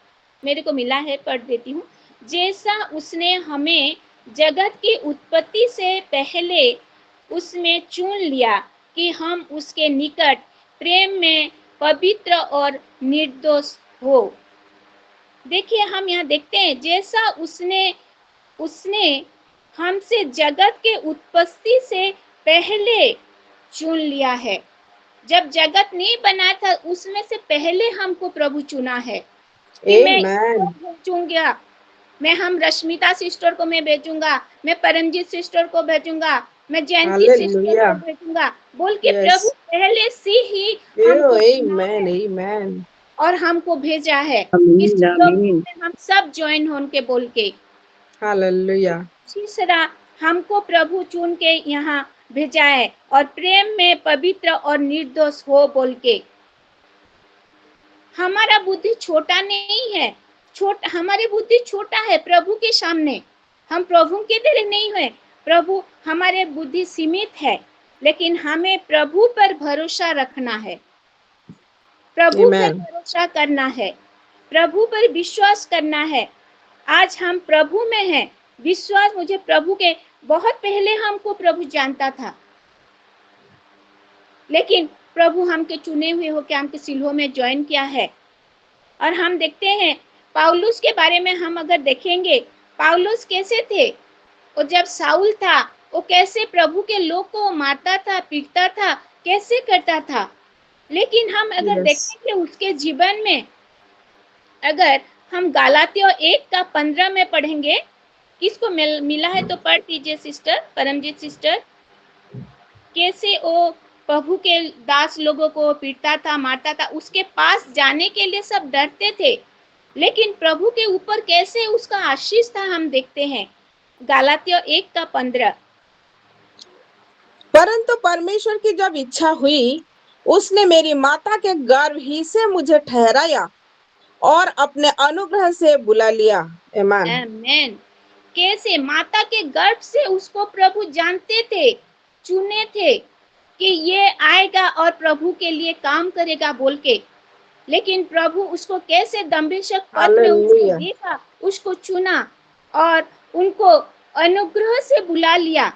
मेरे को मिला है, पढ़ देती हूँ। जैसा उसने हमें जगत की उत्पत्ति से पहले उसमें चुन लिया कि हम उसके निकट प्रेम में पवित्र और निर्दोष हो। देखिए हम यहाँ देखते हैं जैसा उसने हमसे जगत के उत्पत्ति से पहले चुन लिया है। जब जगत नहीं बना था उसमें से पहले हमको प्रभु चुना है। मैं भेजूंगा, हम रश्मिता सिस्टर को मैं भेजूंगा, मैं परमजीत सिस्टर को भेजूंगा, मैं जयंती सिस्टर को भेजूंगा बोल के प्रभु पहले से ही आमेन, और हमको भेजा है इस लोग में हम सब ज्वाइन होके बोल के। हालेलुया। तीसरा हमको प्रभु चुन के यहाँ भेजा है और प्रेम में पवित्र और निर्दोष हो बोल के। हमारा बुद्धि छोटा नहीं है, हमारी बुद्धि छोटा है प्रभु के सामने। हम प्रभु के दिल नहीं हुए, प्रभु हमारे बुद्धि सीमित है, लेकिन हमें प्रभु पर भरोसा रखना है, प्रभु पर भरोसा करना है। प्रभु पर विश्वास करना है। आज हम प्रभु में हैं। विश्वास, मुझे प्रभु के बहुत पहले हमको प्रभु जानता था, लेकिन प्रभु हमके चुने हुए हो के हमके सिलों में ज्वाइन किया है। और हम देखते हैं पौलुस के बारे में, हम अगर देखेंगे पौलुस कैसे थे। वो जब साउल था, वो कैसे प्रभु के लोग को मारता था, पीटता था, कैसे करता था। लेकिन हम अगर देखेंगे उसके जीवन में, अगर हम गलातियों 1:15 में पढ़ेंगे, किसको मिला है तो पढ़ दीजिए सिस्टर, परमजीत सिस्टर। कैसे वो प्रभु के दास लोगों को पीटता था, मारता था, उसके पास जाने के लिए सब डरते थे, लेकिन प्रभु के ऊपर कैसे उसका आशीष था हम देखते हैं। गलातियों 1:15। परंतु परमेश्वर की जब इच्छा हुई, उसने मेरी माता के गर्भ ही से मुझे ठहराया और अपने अनुग्रह से बुला लिया। आमीन। आमीन। कैसे माता के गर्भ से उसको प्रभु जानते थे, चुने थे कि ये आएगा और प्रभु के लिए काम करेगा बोल के। लेकिन प्रभु उसको कैसे दम्भिशक पद में उसको देखा, उसको चुना और उनको अनुग्रह से बुला लिया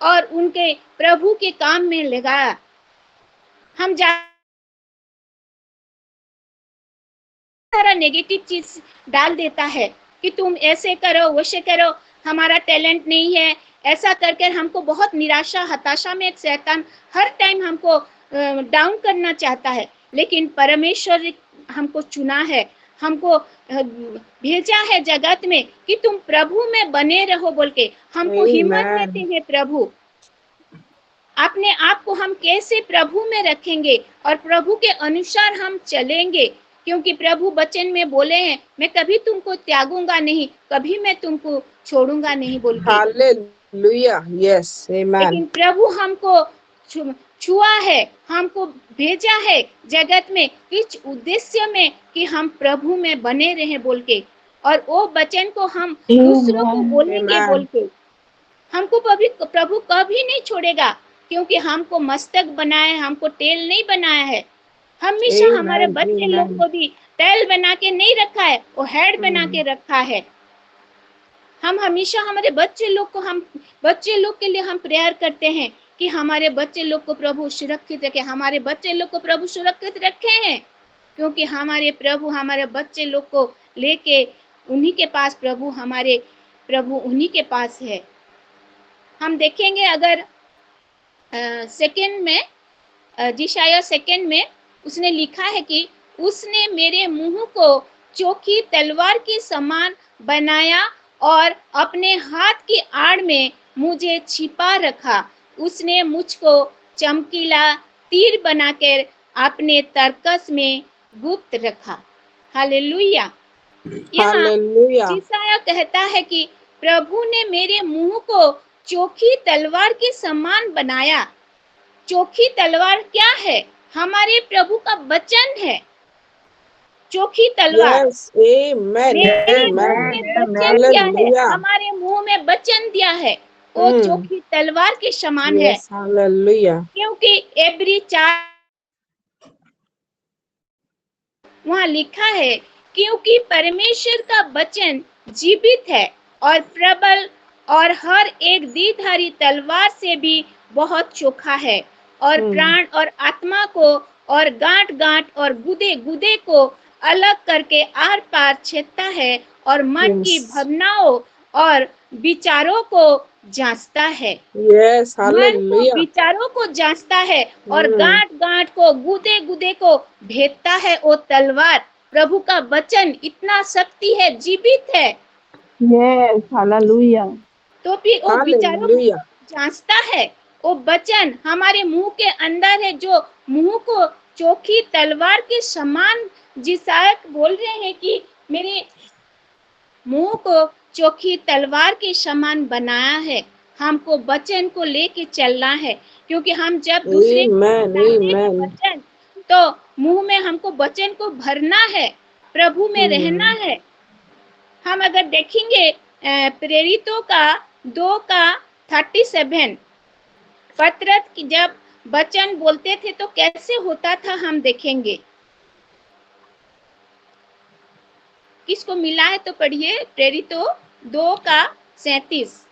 और उनके प्रभु के काम में लगाया। हम सारा नेगेटिव चीज डाल देता है कि तुम ऐसे करो, वैसे करो, हमारा टैलेंट नहीं है, ऐसा करके हमको बहुत निराशा, हताशा में एक शैतान हर टाइम हमको डाउन करना चाहता है। लेकिन परमेश्वर हमको चुना है, हमको भेजा है जगत में कि तुम प्रभु में बने रहो बोल के हमको हिम्मत देते हैं प्रभु। अपने आप को हम कैसे प्रभु में रखेंगे और प्रभु के अनुसार हम चलेंगे, क्योंकि प्रभु वचन में बोले हैं, मैं कभी तुमको त्यागूंगा नहीं, कभी मैं तुमको छोड़ूंगा नहीं बोल के। हालेलुया, यस, आमीन। लेकिन प्रभु हमको छुआ है, हमको भेजा है जगत में इस उद्देश्य में कि हम प्रभु में बने रहे बोल के, और वो वचन को हम दूसरों को बोलेंगे बोल के। हमको प्रभु कभी नहीं छोड़ेगा, क्योंकि हमको मस्तक बनाया है, हमको टेल नहीं बनाया है। हमेशा हमारे बच्चे लोग को भी टेल बना के नहीं रखा है, वो हेड बना के रखा है। हम हमेशा हमारे बच्चे लोग के लिए हम प्रेयर करते हैं कि हमारे बच्चे लोग को प्रभु सुरक्षित रखे, हमारे बच्चे लोग को प्रभु सुरक्षित रखे हैं, क्योंकि हमारे प्रभु हमारे बच्चे लोग को लेके उन्हीं के पास, प्रभु उन्हीं के पास है। हम देखेंगे अगर सेकंड में, जिशाया सेकंड में उसने लिखा है कि उसने मेरे मुंह को चोखी तलवार के समान बनाया और अपने हाथ की आड़ में मुझे छिपा रखा। उसने मुझको चमकीला तीर बनाकर अपने तरकस में गुप्त रखा। हालेलुया। यहाँ जिशाया कहता है कि प्रभु ने मेरे मुंह को चोखी तलवार के समान बनाया। चोखी तलवार क्या है? हमारे प्रभु का वचन है चोखी तलवार। मेरे मुंह में वचन दिया है, हमारे मुंह में वचन दिया है, वो चोखी तलवार के समान है। क्योंकि इब्री 4 वहाँ लिखा है, क्योंकि परमेश्वर का वचन जीवित है और प्रबल और हर एक द्विधारी तलवार से भी बहुत चोखा है, और प्राण और आत्मा को और गांठ गांठ और गुदे गुदे को अलग करके आर पार छेदता है और मन की भावनाओं और विचारों को जांचता है। मन को, विचारों को जांचता है और गांठ गांठ को, गुदे गुदे को भेदता है। वो तलवार प्रभु का वचन इतना शक्ति है, जीवित है। Yes, hallelujah. तो फिर वो विचारों को जांचता है। वो वचन हमारे मुंह के अंदर है, जो मुंह को चोखी तलवार के समान, जिसायक बोल रहे हैं कि मेरे मुंह को चोखी तलवार के समान बनाया है। हमको वचन को लेके चलना है, क्योंकि हम जब दूसरे वचन, तो मुंह में हमको वचन को भरना है, प्रभु में रहना है। हम अगर देखेंगे प्रेरितों का 2:37, पतरस की जब वचन बोलते थे तो कैसे होता था हम देखेंगे। किसको मिला है? तो पढ़िए प्रेरितों 2:37।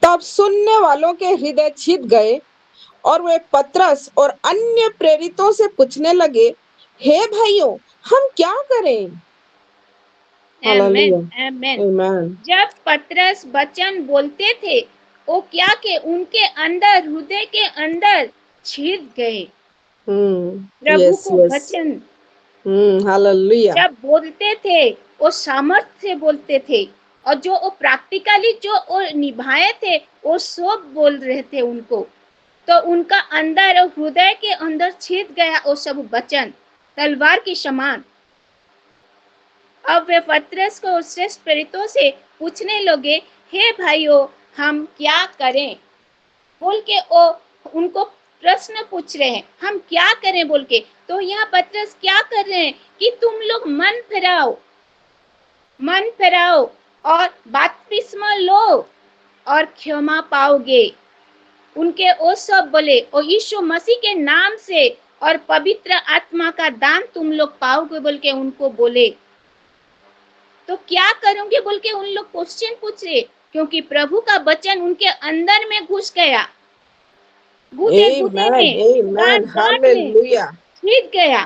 तब सुनने वालों के हृदय छिद गए और वे पतरस और अन्य प्रेरितों से पूछने लगे, हे भाइयों, हम क्या करें? आमेन, हालेलुया, आमेन। आमेन। जब पतरस वचन बोलते थे, वो क्या के उनके अंदर, हृदय के अंदर छिद गए। प्रभु यस को यस, वचन हालेलुया। जब बोलते थे, वो सामर्थ्य से बोलते थे, और जो वो प्रैक्टिकली जो वो निभाए थे, वो सब बोल रहे थे उनको। तो उनका अंदर और हृदय के अंदर छिद गया वो सब वचन, तलवार के समान। अब वे पतरस को और श्रेष्ठ प्रेरितों से पूछने लगे, हे भाइयों, हम क्या करें? बोल के वो उनको प्रश्न पूछ रहे हैं, हम क्या करें बोल के। तो यहाँ पतरस क्या कर रहे हैं कि तुम लोग मन फिराओ और बपतिस्मा लो और क्षमा पाओगे। उनके वो सब बोले, और यीशु मसीह के नाम से और पवित्र आत्मा का दान तुम लोग पाओगे बोल के उनको बोले। तो क्या करोगे बोल के उन लोग क्वेश्चन पूछ रहे, क्योंकि प्रभु का वचन उनके अंदर में घुस गया, गुदे गुदे में, गांठ गांठ में छिद गया।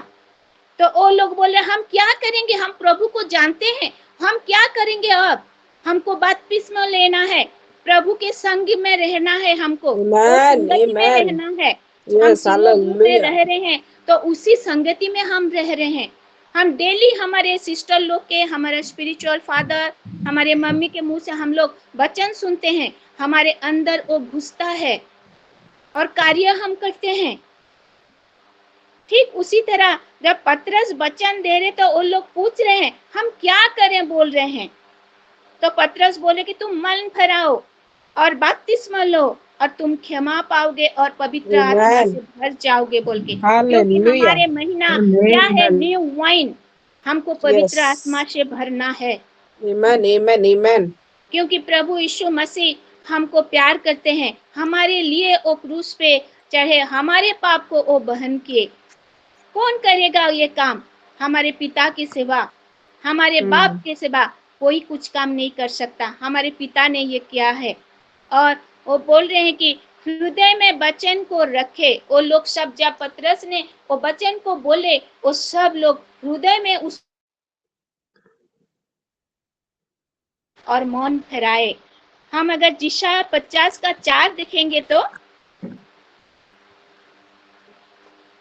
तो वो लोग बोले, हम क्या करेंगे? हम प्रभु को जानते हैं, हम क्या करेंगे? अब हमको बपतिस्मा लेना है, प्रभु के संग में रहना है, हमको संगति में रहना है। हम सिलो में रह रहे हैं, तो उसी संगति में हम रह रहे हैं। हम डेली हमारे सिस्टर लोग के, हमारे स्पिरिचुअल फादर, हमारे मम्मी के मुंह से हम लोग वचन सुनते हैं, हमारे अंदर वो घुसता है और कार्य हम करते हैं। ठीक उसी तरह जब पतरस वचन दे रहे, तो वो लोग पूछ रहे हैं, हम क्या करें बोल रहे हैं। तो पतरस बोले कि तुम मन फिराओ और बपतिस्मा लो और तुम क्षमा पाओगे और पवित्र आत्मा से भर जाओगे बोल के। क्योंकि हमारे महीना क्या है? न्यू वाइन, हमको पवित्र आत्मा से भरना है। आमेन, आमेन, आमेन। क्योंकि प्रभु यीशु मसीह हमको प्यार करते हैं, हमारे लिए वो क्रूस पे चढ़े, हमारे पाप को वो बहन किए। कौन करेगा ये काम? हमारे पिता की सेवा, हमारे बाप की सेवा कोई कुछ काम नहीं कर सकता, हमारे पिता ने ये किया है। और वो बोल रहे हैं कि हृदय में वचन को रखे। वो लोग सब, जब पतरस ने वो वचन को बोले, वो सब लोग हृदय में उस और मौन फिराए। हम अगर यशायाह 50:4 देखेंगे तो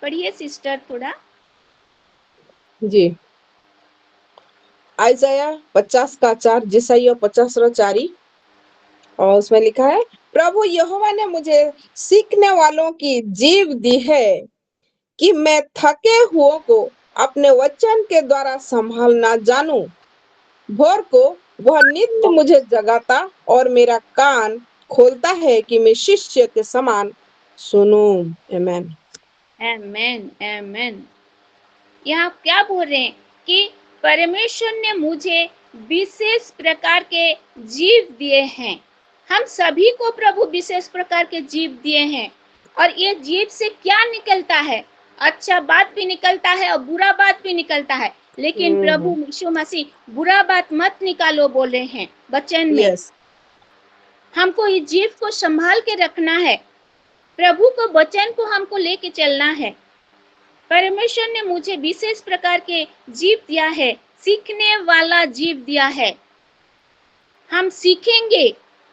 पढ़िए सिस्टर थोड़ा। जी, आइजाया 50:4, यशायाह 50:4, और उसमें लिखा है, प्रभु यहोवा ने मुझे सीखने वालों की जीव दी है कि मैं थके हुओं को अपने वचन के द्वारा संभालना जानूं। भोर को वह नित्य मुझे जगाता और मेरा कान खोलता है कि मैं शिष्य के समान सुनूं। आमेन, आमेन, आमेन। यहाँ क्या बोल रहे हैं कि परमेश्वर ने मुझे विशेष प्रकार के जीव दिए हैं। हम सभी को प्रभु विशेष प्रकार के जीव दिए हैं, और ये जीव से क्या निकलता है? अच्छा बात भी निकलता है और बुरा बात भी निकलता है। लेकिन प्रभु यीशु मसीह बुरा बात मत निकालो बोले हैं वचन में। हमको ये जीव को संभाल के रखना है, प्रभु को वचन को हमको लेके चलना है। परमेश्वर ने मुझे विशेष प्रकार के जीव दिया है, सीखने वाला जीव दिया है। हम सीखेंगे,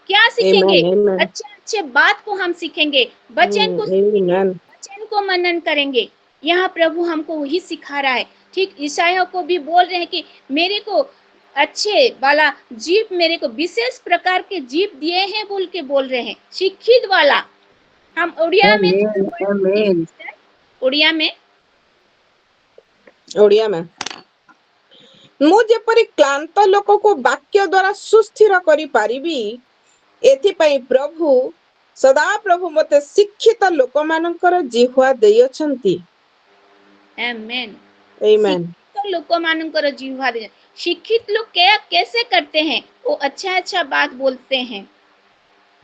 क्या सीखेंगे? अच्छे बात को हम सीखेंगे, वचन को सीखेंगे, वचन को मनन करेंगे। यहाँ प्रभु हमको वही सिखा रहा है। ठीक ईसाइयों को भी बोल रहे हैं कि मेरे को अच्छे वाला जीव, मेरे को विशेष प्रकार के जीव दिए हैं बोल के बोल रहे हैं, शिक्षित वाला। हम उड़िया में ओडिया में ମୁଁ ଯେପରି କ୍ଳାନ୍ତ ଲୋକକୁ ବାକ୍ୟ ଦ୍ୱାରା ସୁସ୍ଥିର କରିପାରିବି, ଏଥିପାଇଁ ପ୍ରଭୁ ସଦାପ୍ରଭୁ ମତେ ଶିକ୍ଷିତ ଲୋକମାନଙ୍କର ଜିହ୍ୱା ଦେଇଅଛନ୍ତି। आमेन, आमेन। शिक्षित ଲୋକମାନଙ୍କର ଜିହ୍ୱା दे। शिक्षित लोग क्या कैसे करते हैं? वो अच्छा बात बोलते हैं।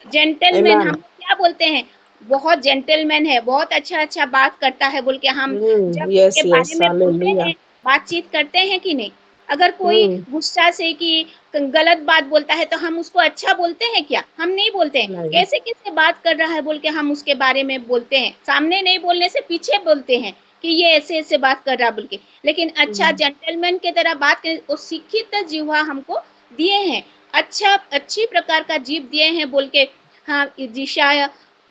जेंटलमैन, हम क्या बोलते हैं? बहुत जेंटलमैन है, बहुत अच्छा बात करता है बोल के हम जब उसके बारे में बोलते हैं, बातचीत करते हैं कि नहीं? अगर कोई गुस्सा से कि गलत बात बोलता है तो हम उसको अच्छा बोलते हैं क्या? हम नहीं बोलते हैं। नहीं। कैसे कैसे बात कर रहा है बोल के हम उसके बारे में बोलते हैं, सामने नहीं बोलने से पीछे बोलते हैं कि ये ऐसे ऐसे बात कर रहा बोल के। लेकिन अच्छा जेंटलमैन की तरह बात कर, वो शिक्षित जिह्वा हमको दिए हैं, अच्छी प्रकार का जीव दिए हैं बोल के। हाँ, दिशा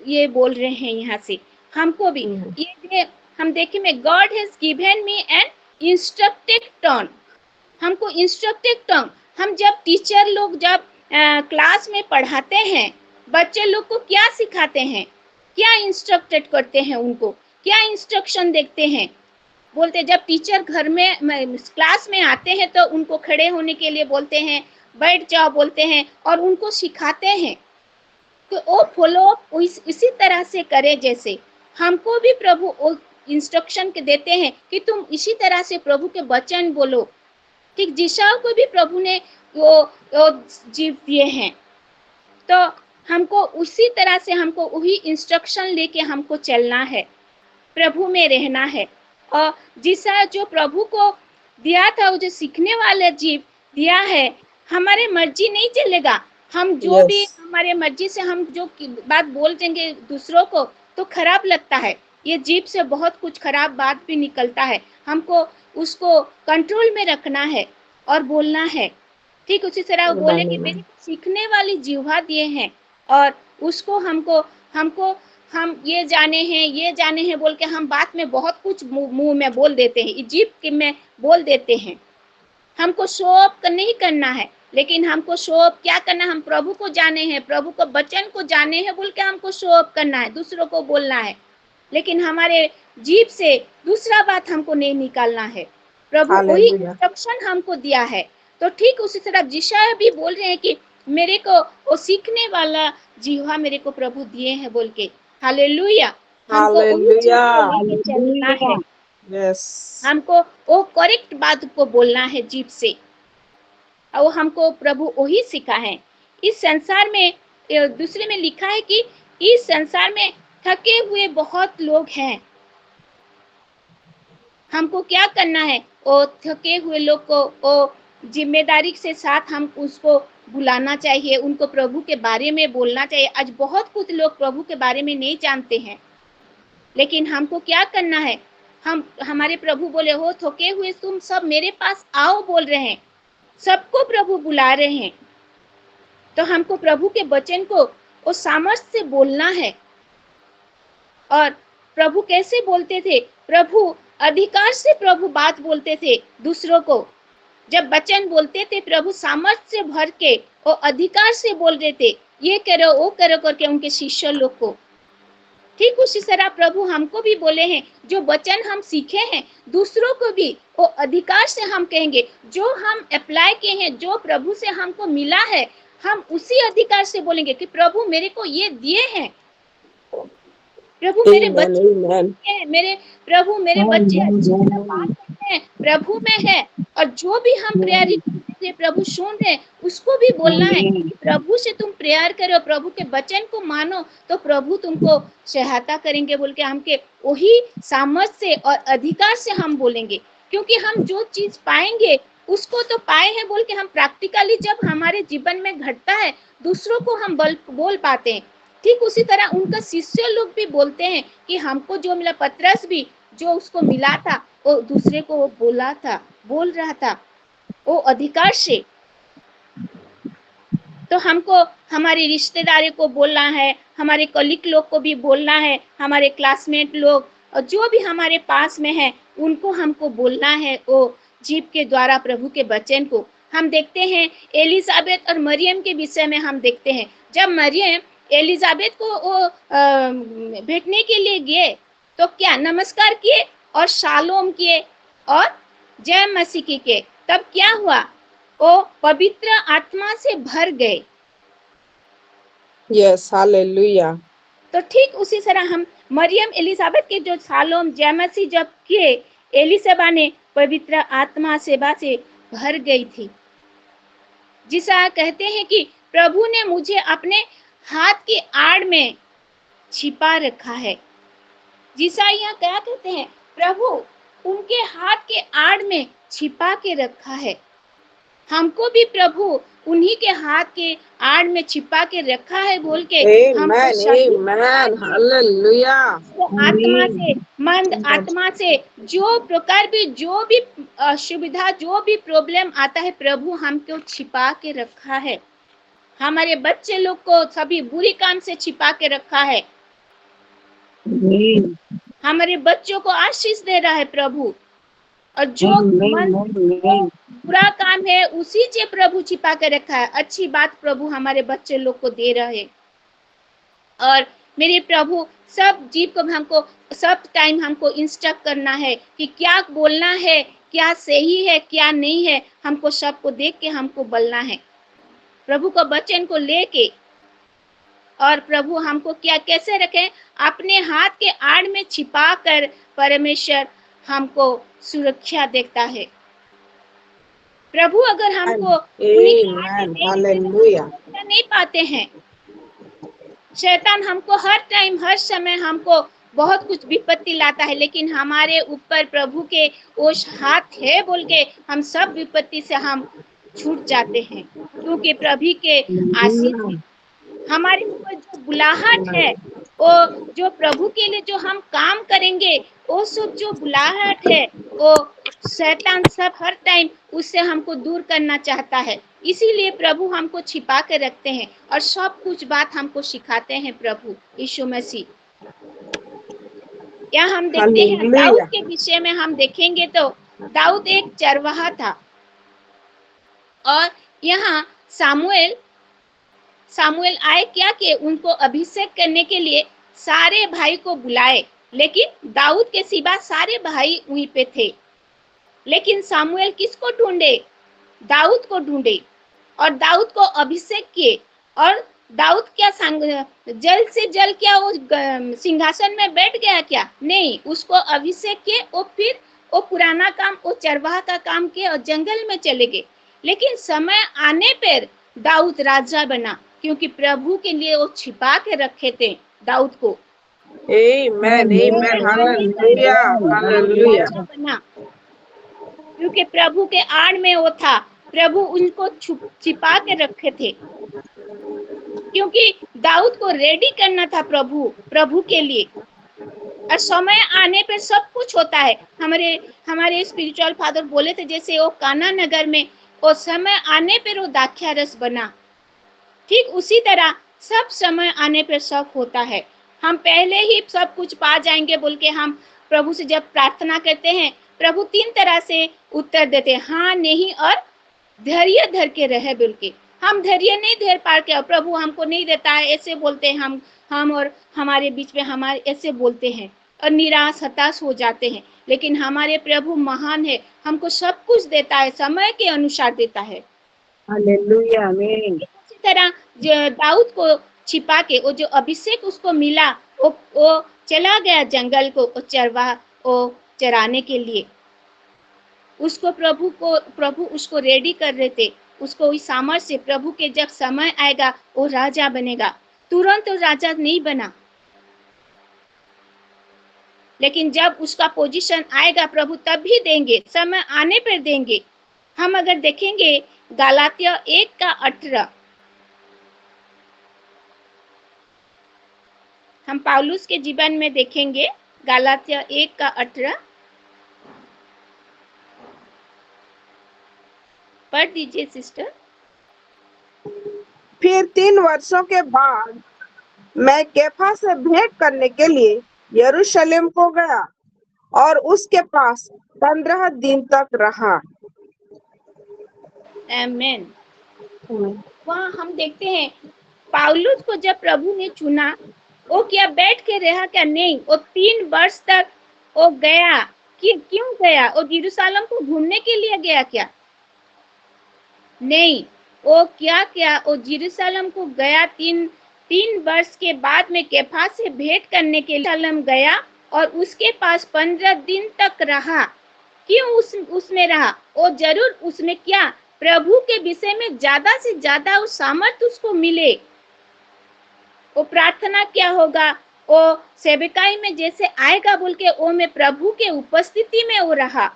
ये बोल रहे हैं यहाँ से हमको भी ये हम देखें में, god has given me an instructed turn. हमको इंस्ट्रक्टेड टर्न, हम जब टीचर लोग जब क्लास में पढ़ाते हैं, बच्चे लोग को क्या सिखाते हैं, क्या इंस्ट्रक्टेड करते हैं, उनको क्या इंस्ट्रक्शन देखते हैं। बोलते जब टीचर घर में क्लास में आते हैं तो उनको खड़े होने के लिए बोलते हैं, बैठ जाओ बोलते हैं और उनको सिखाते हैं कि वो फॉलो इसी तरह से करे। जैसे हमको भी प्रभु इंस्ट्रक्शन के देते हैं कि तुम इसी तरह से प्रभु के वचन बोलो। ठीक जिशाओ को भी प्रभु ने वो जीव दिए हैं, तो हमको उसी तरह से हमको वही इंस्ट्रक्शन लेके हमको चलना है, प्रभु में रहना है। और जिसा जो प्रभु को दिया था, वो जो सीखने वाला जीव दिया है, हमारे मर्जी नहीं चलेगा। हम जो भी हमारे मर्जी से हम जो बात बोल देंगे दूसरों को तो खराब लगता है। ये जीभ से बहुत कुछ खराब बात भी निकलता है, हमको उसको कंट्रोल में रखना है और बोलना है। ठीक उसी तरह वो बोले कि मेरे को सीखने वाली जिह्वा दिए हैं और उसको हमको हम ये जाने हैं बोल के हम बात में बहुत कुछ मुंह में बोल देते हैं, जीभ के में बोल देते हैं। हमको शो ऑफ नहीं करना है, लेकिन हमको शो ऑफ क्या करना है, हम प्रभु को जाने हैं, प्रभु को वचन को जाने हैं बोल के हमको शो ऑफ करना है, दूसरों को बोलना है। लेकिन हमारे जीभ से दूसरा बात हमको नहीं निकालना है। प्रभु वही इंस्ट्रक्शन हमको दिया है। तो ठीक उसी तरह जिशाया भी बोल रहे हैं कि मेरे को वो सीखने वाला जिह्वा मेरे को प्रभु दिए हैं बोल के। हालेलुया, हमको लेके चलना है। हमको वो करेक्ट बात को बोलना है जीभ से, और हमको प्रभु वही सिखा है। इस संसार में दूसरे में लिखा है कि इस संसार में थके हुए बहुत लोग हैं। हमको क्या करना है, वो थके हुए लोग को वो जिम्मेदारी से साथ हम उसको बुलाना चाहिए, उनको प्रभु के बारे में बोलना चाहिए। आज बहुत कुछ लोग प्रभु के बारे में नहीं जानते हैं, लेकिन हमको क्या करना है, हमारे प्रभु बोले हो थके हुए तुम सब मेरे पास आओ बोल रहे हैं, सबको प्रभु बुला रहे हैं। तो हमको प्रभु के वचन को वो सामर्थ्य से बोलना है। और प्रभु कैसे बोलते थे, प्रभु अधिकार से प्रभु बात बोलते थे दूसरों को। जब वचन बोलते थे प्रभु सामर्थ्य से भर के वो अधिकार से बोल रहे थे, ये करो वो करो करके उनके शिष्य लोग को। ठीक उसी तरह प्रभु हमको भी बोले हैं, जो वचन हम सीखे हैं दूसरों को भी वो अधिकार से हम कहेंगे। जो हम अप्लाई किए हैं, जो प्रभु से हमको मिला है, हम उसी अधिकार से बोलेंगे कि प्रभु मेरे को ये दिए हैं, प्रभु मेरे बच्चे, मेरे प्रभु मेरे बच्चे अच्छी तरह बात करते हैं, प्रभु में है। और जो भी हम प्रेयर से प्रभु सुन रहे, उसको भी बोलना है कि प्रभु से तुम प्रेयर करो, प्रभु के वचन को मानो, तो प्रभु तुमको सहायता करेंगे बोल के हमके वही सामर्थ से और अधिकार से हम बोलेंगे। क्योंकि हम जो चीज पाएंगे उसको तो पाए हैं बोल के हम प्रैक्टिकली जब हमारे जीवन में घटता है, दूसरों को हम बोल पाते हैं। ठीक उसी तरह उनका शिष्य लोग भी बोलते हैं कि हमको जो मिला, पतरस भी जो उसको मिला था वो दूसरे को वो बोल रहा था वो अधिकार से। तो हमको हमारे रिश्तेदारों को बोलना है, हमारे कलीग लोग को भी बोलना है, हमारे क्लासमेट लोग और जो भी हमारे पास में है उनको हमको बोलना है वो जीभ के द्वारा प्रभु के वचन को। हम देखते हैं एलिजाबेथ और मरियम के विषय में हम देखते हैं, जब मरियम एलिजाबेथ को भेंटने के लिए गए तो क्या नमस्कार किए और शालोम किए और जय मसीह के, तब क्या हुआ, वो पवित्र आत्मा से भर गए। Yes, hallelujah. तो ठीक उसी तरह हम मरियम एलिजाबेथ के जो शालोम जय मसीह जब किए, एलिसबा ने पवित्र आत्मा सेवा से भर गई थी। जिसा कहते हैं कि प्रभु ने मुझे अपने हाथ की आड़ में छिपा रखा है। जिसा यहाँ क्या कहते हैं, प्रभु उनके हाथ के आड़ में छिपा के रखा है। हमको भी प्रभु उन्हीं के हाथ के आड़ में छिपा के रखा है बोल के हमको Amen. Amen. Hallelujah. आत्मा से, मंद आत्मा से जो प्रकार भी, जो भी असुविधा, जो भी प्रॉब्लम आता है, प्रभु हमको छिपा के रखा है। हमारे बच्चे लोग को सभी बुरी काम से छिपा के रखा है। हमारे बच्चों को आशीष दे रहा है प्रभु, और जो बुरा काम है उसी से प्रभु छिपा के रखा है। अच्छी बात प्रभु हमारे बच्चे लोग को दे रहे हैं। और मेरे प्रभु सब जीव को हमको सब टाइम हमको इंस्ट्रक्ट करना है कि क्या बोलना है, क्या सही है, क्या नहीं है। हमको सबको देख के हमको बोलना है, प्रभु को वचन को लेके। और प्रभु हमको क्या कैसे रखें, अपने हाथ के आड़ में छिपा कर परमेश्वर हमको सुरक्षा देता है। प्रभु अगर हमको नहीं पाते हैं, शैतान हमको हर टाइम हर समय हमको बहुत कुछ विपत्ति लाता है, लेकिन हमारे ऊपर प्रभु के वो हाथ है बोल के हम सब विपत्ति से हम छूट जाते हैं, क्योंकि प्रभु के आशीष हमारे ऊपर जो बुलाहट है, वो जो प्रभु के लिए जो हम काम करेंगे, वो सब जो बुलाहट है, वो शैतान सब हर टाइम उससे हमको दूर करना चाहता है। इसीलिए प्रभु हमको छिपा के रखते हैं और सब कुछ बात हमको सिखाते हैं प्रभु यीशु मसीह। या हम देखते हैं दाऊद के विषय में हम देखेंगे तो दाऊद एक चरवाहा था, और यहाँ सामुएल आए क्या कि उनको अभिषेक करने के लिए सारे भाई को बुलाए, लेकिन दाऊद के सिवा सारे भाई वहीं पे थे। लेकिन सामुएल किसको ढूंढे? दाऊद को ढूंढे और दाऊद को अभिषेक किए। और दाऊद क्या जल्द से जल्द क्या वो सिंहासन में बैठ गया क्या? नहीं, उसको अभिषेक किए। वो फिर वो पुराना काम, वो चरवाहा का काम किए और जंगल में चले गए। लेकिन समय आने पर दाऊद राजा बना, क्योंकि प्रभु के लिए वो छिपा के रखे थे दाऊद को। Amen. Amen. Hallelujah. Hallelujah. बना क्योंकि प्रभु के आड़ में वो था, प्रभु उनको छिपा के रखे थे, क्योंकि दाऊद को रेडी करना था प्रभु के लिए। और समय आने पर सब कुछ होता है। हमारे स्पिरिचुअल फादर बोले थे, जैसे वो काना नगर में वो समय आने पर वो दाखिया रस बना, ठीक उसी तरह सब समय आने पर सब होता है। हम पहले ही सब कुछ पा जाएंगे बोल के हम प्रभु से जब प्रार्थना करते हैं, प्रभु 3 तरह से उत्तर देते हैं, हाँ, नहीं और धैर्य धर के रहे बोल के। हम धैर्य नहीं धर पा के, प्रभु हमको नहीं देता है ऐसे बोलते हैं हम और हमारे बीच में हमारे ऐसे बोलते हैं और निराश हताश हो जाते हैं। लेकिन हमारे प्रभु महान है, हमको सब कुछ देता है, समय के अनुसार देता है। हालेलुया, आमीन। इसी तरह दाऊद को छिपा के वो जो अभिषेक उसको मिला, वो चला गया जंगल को वो चराने के लिए। उसको प्रभु उसको रेडी कर रहे थे, उसको इस सामर्थ से प्रभु के जब समय आएगा वो राजा बनेगा। तुरंत वो राजा नहीं बना, लेकिन जब उसका पोजीशन आएगा प्रभु तब भी देंगे, समय आने पर देंगे। हम अगर देखेंगे गलातिया 1:18, हम पौलुस के जीवन में देखेंगे गलातिया 1:18, पढ़ दीजिए सिस्टर। फिर 3 वर्षों के बाद मैं कैफा से भेंट करने के लिए यरूशलेम को गया और उसके पास 15 दिन तक रहा। आमीन। वहाँ हम देखते हैं पौलुस को जब प्रभु ने चुना, वो क्या बैठ के रहा क्या? नहीं, वो 3 वर्ष तक वो गया। क्यों गया? वो यरूशलेम को घूमने के लिए गया क्या? नहीं, वो क्या वो यरूशलेम को गया। 3 वर्ष के बाद में कैफा से भेंट करने के लिए यरूशलेम गया और उसके पास 15 दिन तक रहा। क्यों उसमें रहा? वो जरूर उसमें क्या प्रभु के विषय में ज्यादा से ज्यादा उस सामर्थ्य उसको मिले। वो प्रार्थना क्या होगा, वो सेवकाई में जैसे आएगा बोल के वो में प्रभु के उपस्थिति में वो रहा।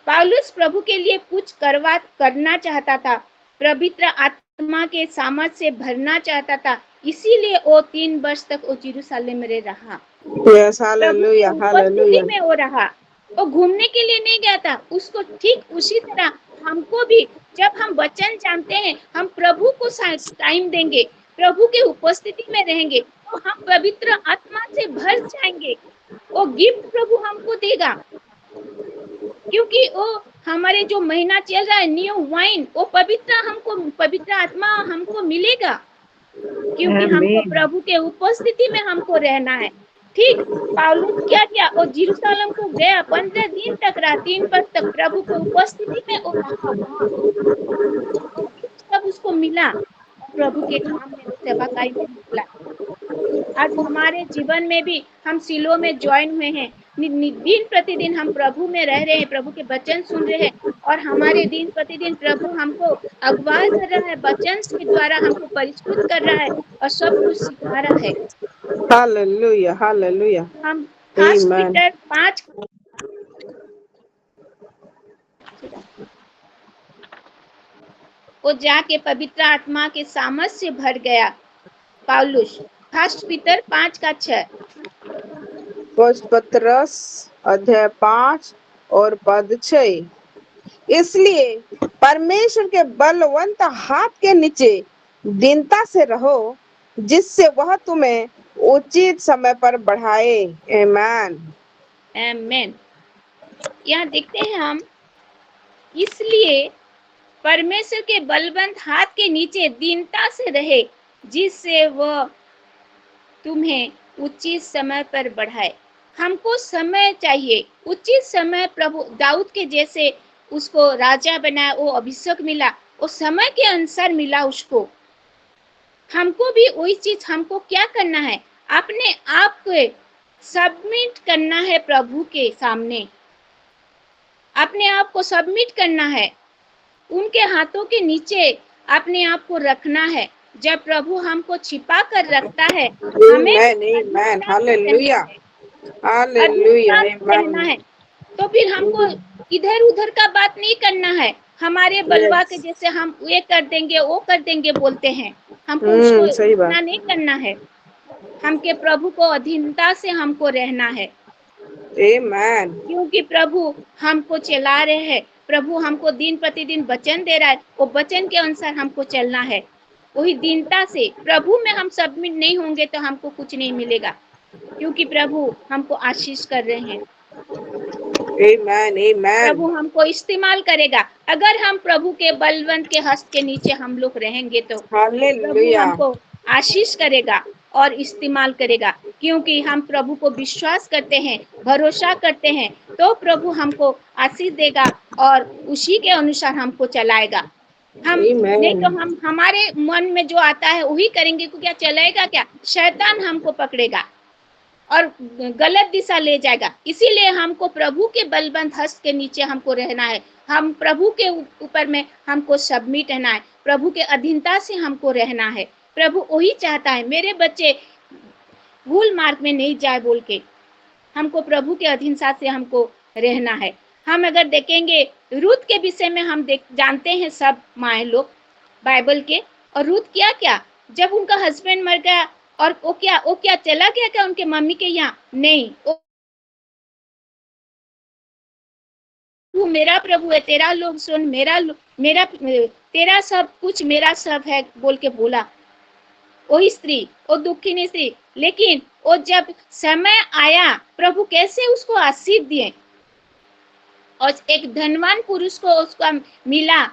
पौलुस प्रभु के लिए कुछ करना चाहता था, पवित्र आत्मा के सामर्थ से भरना चाहता था, इसीलिए वो 3 वर्ष तक वो यरूशलेम में रहा। Yes, प्रभु की hallelujah, उपस्थिति hallelujah. में वो रहा। वो घूमने के लिए नहीं गया था। उसको ठीक उसी तरह हमको भी, जब हम वचन जानते हैं, हम प्रभु को टाइम देंगे, प्रभु के उपस्थिति में रहेंगे, तो हम पवित्र आत्मा से भर जाएंगे। वो गिफ्ट प्रभु हमको देगा, क्योंकि वो हमारे जो महीना चल रहा है न्यू वाइन, वो पवित्र आत्मा हमको मिलेगा, क्योंकि हमको प्रभु के उपस्थिति में हमको रहना है। ठीक पौलुस क्या किया, वो यरूशलेम को गया, 15 दिन तक रहा, 3 वर्ष तक प्रभु के उपस्थिति में वो रहा वहाँ। सब उसको मिला, प्रभु के काम में वो सेवाकाई में निकला। आज हमारे जीवन में भी हम सिलो में ज्वाइन हुए हैं, दिन प्रतिदिन हम प्रभु में रह रहे हैं, प्रभु के वचन सुन रहे हैं, और हमारे दिन प्रतिदिन प्रभु हमको अगुवाई कर रहा है, वचन के द्वारा हमको परिष्कृत कर रहा है और सब कुछ सिखा रहा है। Hallelujah, hallelujah. हम फर्स्ट Amen. पीटर 5 वो जाके पवित्र आत्मा के सामर्थ से भर गया। पौलुस फर्स्ट पीटर 5:6 फर्स्ट पतरस अध्याय 5 और पद 6। इसलिए परमेश्वर के बलवंत हाथ के नीचे दीनता से रहो, जिससे वह तुम्हें उचित समय पर बढ़ाए। आमीन, आमीन। यहाँ देखते हैं हम, इसलिए परमेश्वर के बलवंत हाथ के नीचे दीनता से रहे, जिससे वह तुम्हें उचित समय पर बढ़ाए। हमको समय चाहिए, उचित समय। प्रभु दाऊद के जैसे उसको राजा बनाया, वो अभिषेक मिला, वो समय के अनुसार मिला उसको। हमको भी वही चीज, हमको क्या करना है, अपने आप को सबमिट करना है प्रभु के सामने, अपने आप को सबमिट करना है, उनके हाथों के नीचे अपने आप को रखना है। जब प्रभु हमको छिपा कर रखता है, हमें आमीन, हालेलुया, हालेलुया, रहना है, तो फिर हमको इधर उधर का बात नहीं करना है। हमारे बलवा के जैसे हम ये कर देंगे वो कर देंगे बोलते हैं, हमको उसको सही बात। इतना नहीं करना है। हमके प्रभु को अधीनता से हमको रहना है, आमीन, क्योंकि प्रभु हमको चला रहे हैं, प्रभु हमको दिन प्रतिदिन वचन दे रहा है, वो वचन के अनुसार हमको चलना है। वही दीनता से प्रभु में हम सबमिट नहीं होंगे तो हमको कुछ नहीं मिलेगा, क्योंकि प्रभु हमको आशीष कर रहे हैं, आमीन, प्रभु आमीन, हमको इस्तेमाल करेगा। अगर हम प्रभु के बलवंत के हस्त के नीचे हम लोग रहेंगे तो प्रभु हालेलुया, हमको आशीष करेगा और इस्तेमाल करेगा, क्योंकि हम प्रभु को विश्वास करते हैं, भरोसा करते हैं, तो प्रभु हमको आशीष देगा और उसी के अनुसार हमको चलाएगा। हम नहीं तो हम हमारे मन में जो आता है वही करेंगे, को क्या चलेगा, क्या शैतान हमको पकड़ेगा और गलत दिशा ले जाएगा। इसीलिए हमको प्रभु के बलवंत हस्त के नीचे हमको रहना है, हम प्रभु के ऊपर में हमको सबमिट रहना है, प्रभु के अधीनता से हमको रहना है। प्रभु वही चाहता है मेरे बच्चे भूल मार्ग में नहीं जाए बोल के, हमको प्रभु के अधीनता से हमको रहना है। हम अगर देखेंगे रूत के विषय में, हम जानते हैं सब माए लोग बाइबल के, और रूत क्या जब उनका हस्बैंड मर गया और वो क्या चला गया क्या उनके मम्मी के यहाँ? नहीं, वो मेरा प्रभु है, तेरा लोग सुन, मेरा तेरा सब कुछ मेरा सब है बोल के बोला। वही स्त्री, वो दुखिनी स्त्री, लेकिन वो जब समय आया प्रभु कैसे उसको आशीष दिए, और एक धनवान पुरुष को उसका मिला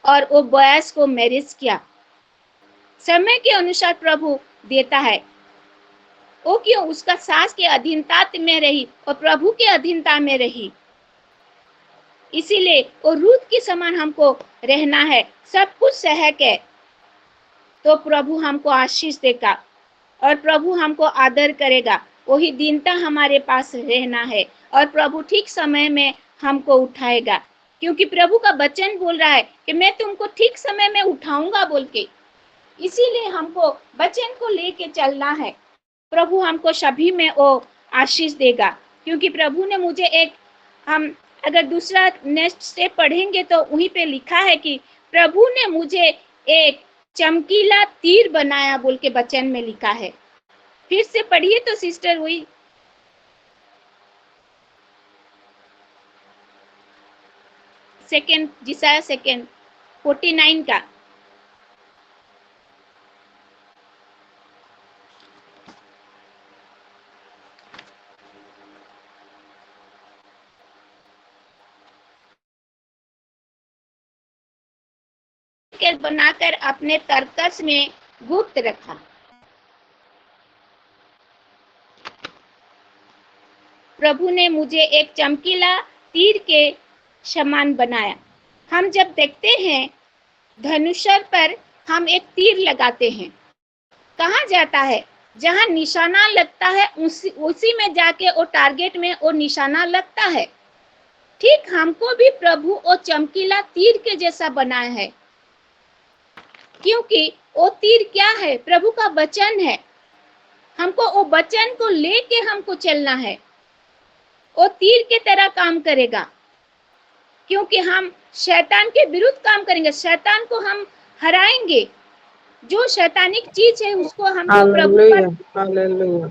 और वो बोआज को मैरिज किया। समय के अनुसार प्रभु देता है। वो क्यों? उसका सास के अधीनता में रही और प्रभु के अधीनता में रही, इसीलिए वो रूत के समान हमको रहना है। सब कुछ सह के तो प्रभु हमको आशीष देगा और प्रभु हमको आदर करेगा। वही दीनता हमारे पास रहना है और प्रभु ठीक समय में हमको उठाएगा, क्योंकि प्रभु का वचन बोल रहा है कि मैं तुमको ठीक समय में उठाऊंगा बोल के। इसीलिए हमको वचन को लेके चलना है। प्रभु हमको सभी में वो आशीष देगा, क्योंकि प्रभु ने मुझे हम अगर दूसरा नेक्स्ट स्टेप पढ़ेंगे तो वहीं पे लिखा है कि प्रभु ने मुझे एक चमकीला तीर बनाया बोल के वचन में लिखा है। फिर से पढ़िए तो सिस्टर, वही सेकेंड, जिसाया सेकेंड 49 का। बनाकर अपने तरकस में गुप्त रखा। प्रभु ने मुझे एक चमकीला तीर के समान बनाया। हम जब देखते हैं धनुषर पर हम एक तीर लगाते हैं, कहाँ जाता है? जहाँ निशाना लगता है उसी में जाके वो टारगेट में वो निशाना लगता है। ठीक हमको भी प्रभु वो चमकीला तीर के जैसा बनाया है, क्योंकि वो तीर क्या है? प्रभु का वचन है। हमको वो वचन को लेके हमको चलना है। वो तीर के तरह काम करेगा, क्योंकि हम शैतान के विरुद्ध काम करेंगे, शैतान को हम हराएंगे। जो शैतानिक चीज है उसको हमको प्रभु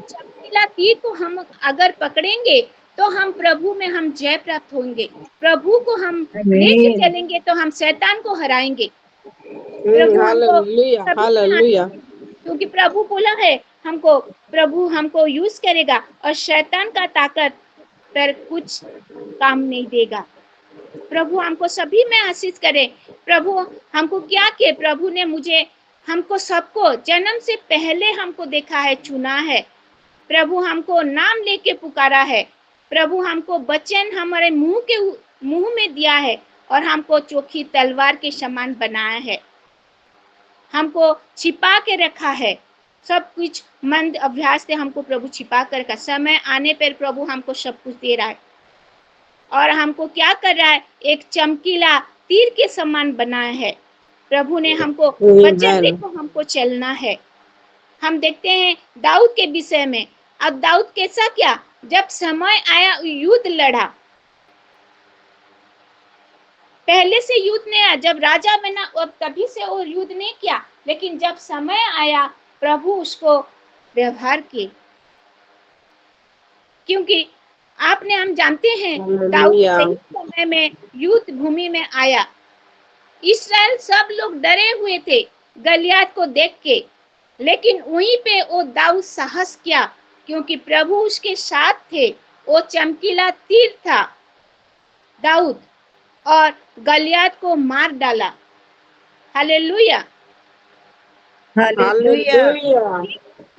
चमकीला तीर को हम अगर पकड़ेंगे तो हम प्रभु में हम जय प्राप्त होंगे। प्रभु को हम लेके चलेंगे तो हम शैतान को हराएंगे। क्योंकि प्रभु बोला है हमको, प्रभु हमको यूज करेगा और शैतान का ताकत पर कुछ काम नहीं देगा। प्रभु हमको सभी में आशीष करे। प्रभु हमको क्या किए? प्रभु ने मुझे हमको सबको जन्म से पहले हमको देखा है, चुना है। प्रभु हमको नाम लेके पुकारा है। प्रभु हमको वचन हमारे मुंह में दिया है और हमको चोखी तलवार के समान बनाया है। हमको छिपा के रखा है। सब कुछ मंद अभ्यास से हमको प्रभु छिपा कर रखा। समय आने पर प्रभु हमको सब कुछ दे रहा है और हमको क्या कर रहा है? एक चमकीला तीर के समान बनाया है। प्रभु ने हमको वचन देखो, हमको चलना है। हम देखते हैं दाऊद के विषय में। अब दाऊद कैसा क्या? जब समय आया युद्ध लड़ा। पहले से युद्ध नहीं आया, जब राजा बना और तभी से वो युद्ध नहीं किया, लेकिन जब समय आया प्रभु उसको व्यवहार किए। क्योंकि हम जानते हैं दाऊद सही समय में युद्ध भूमि में आया। इस्राएल सब लोग डरे हुए थे गलियात को देख के, लेकिन वहीं पे वो दाऊद साहस किया, क्योंकि प्रभु उसके साथ थे। वो चमकीला तीर था दाऊद और गलियात को मार डाला। Hallelujah, hallelujah.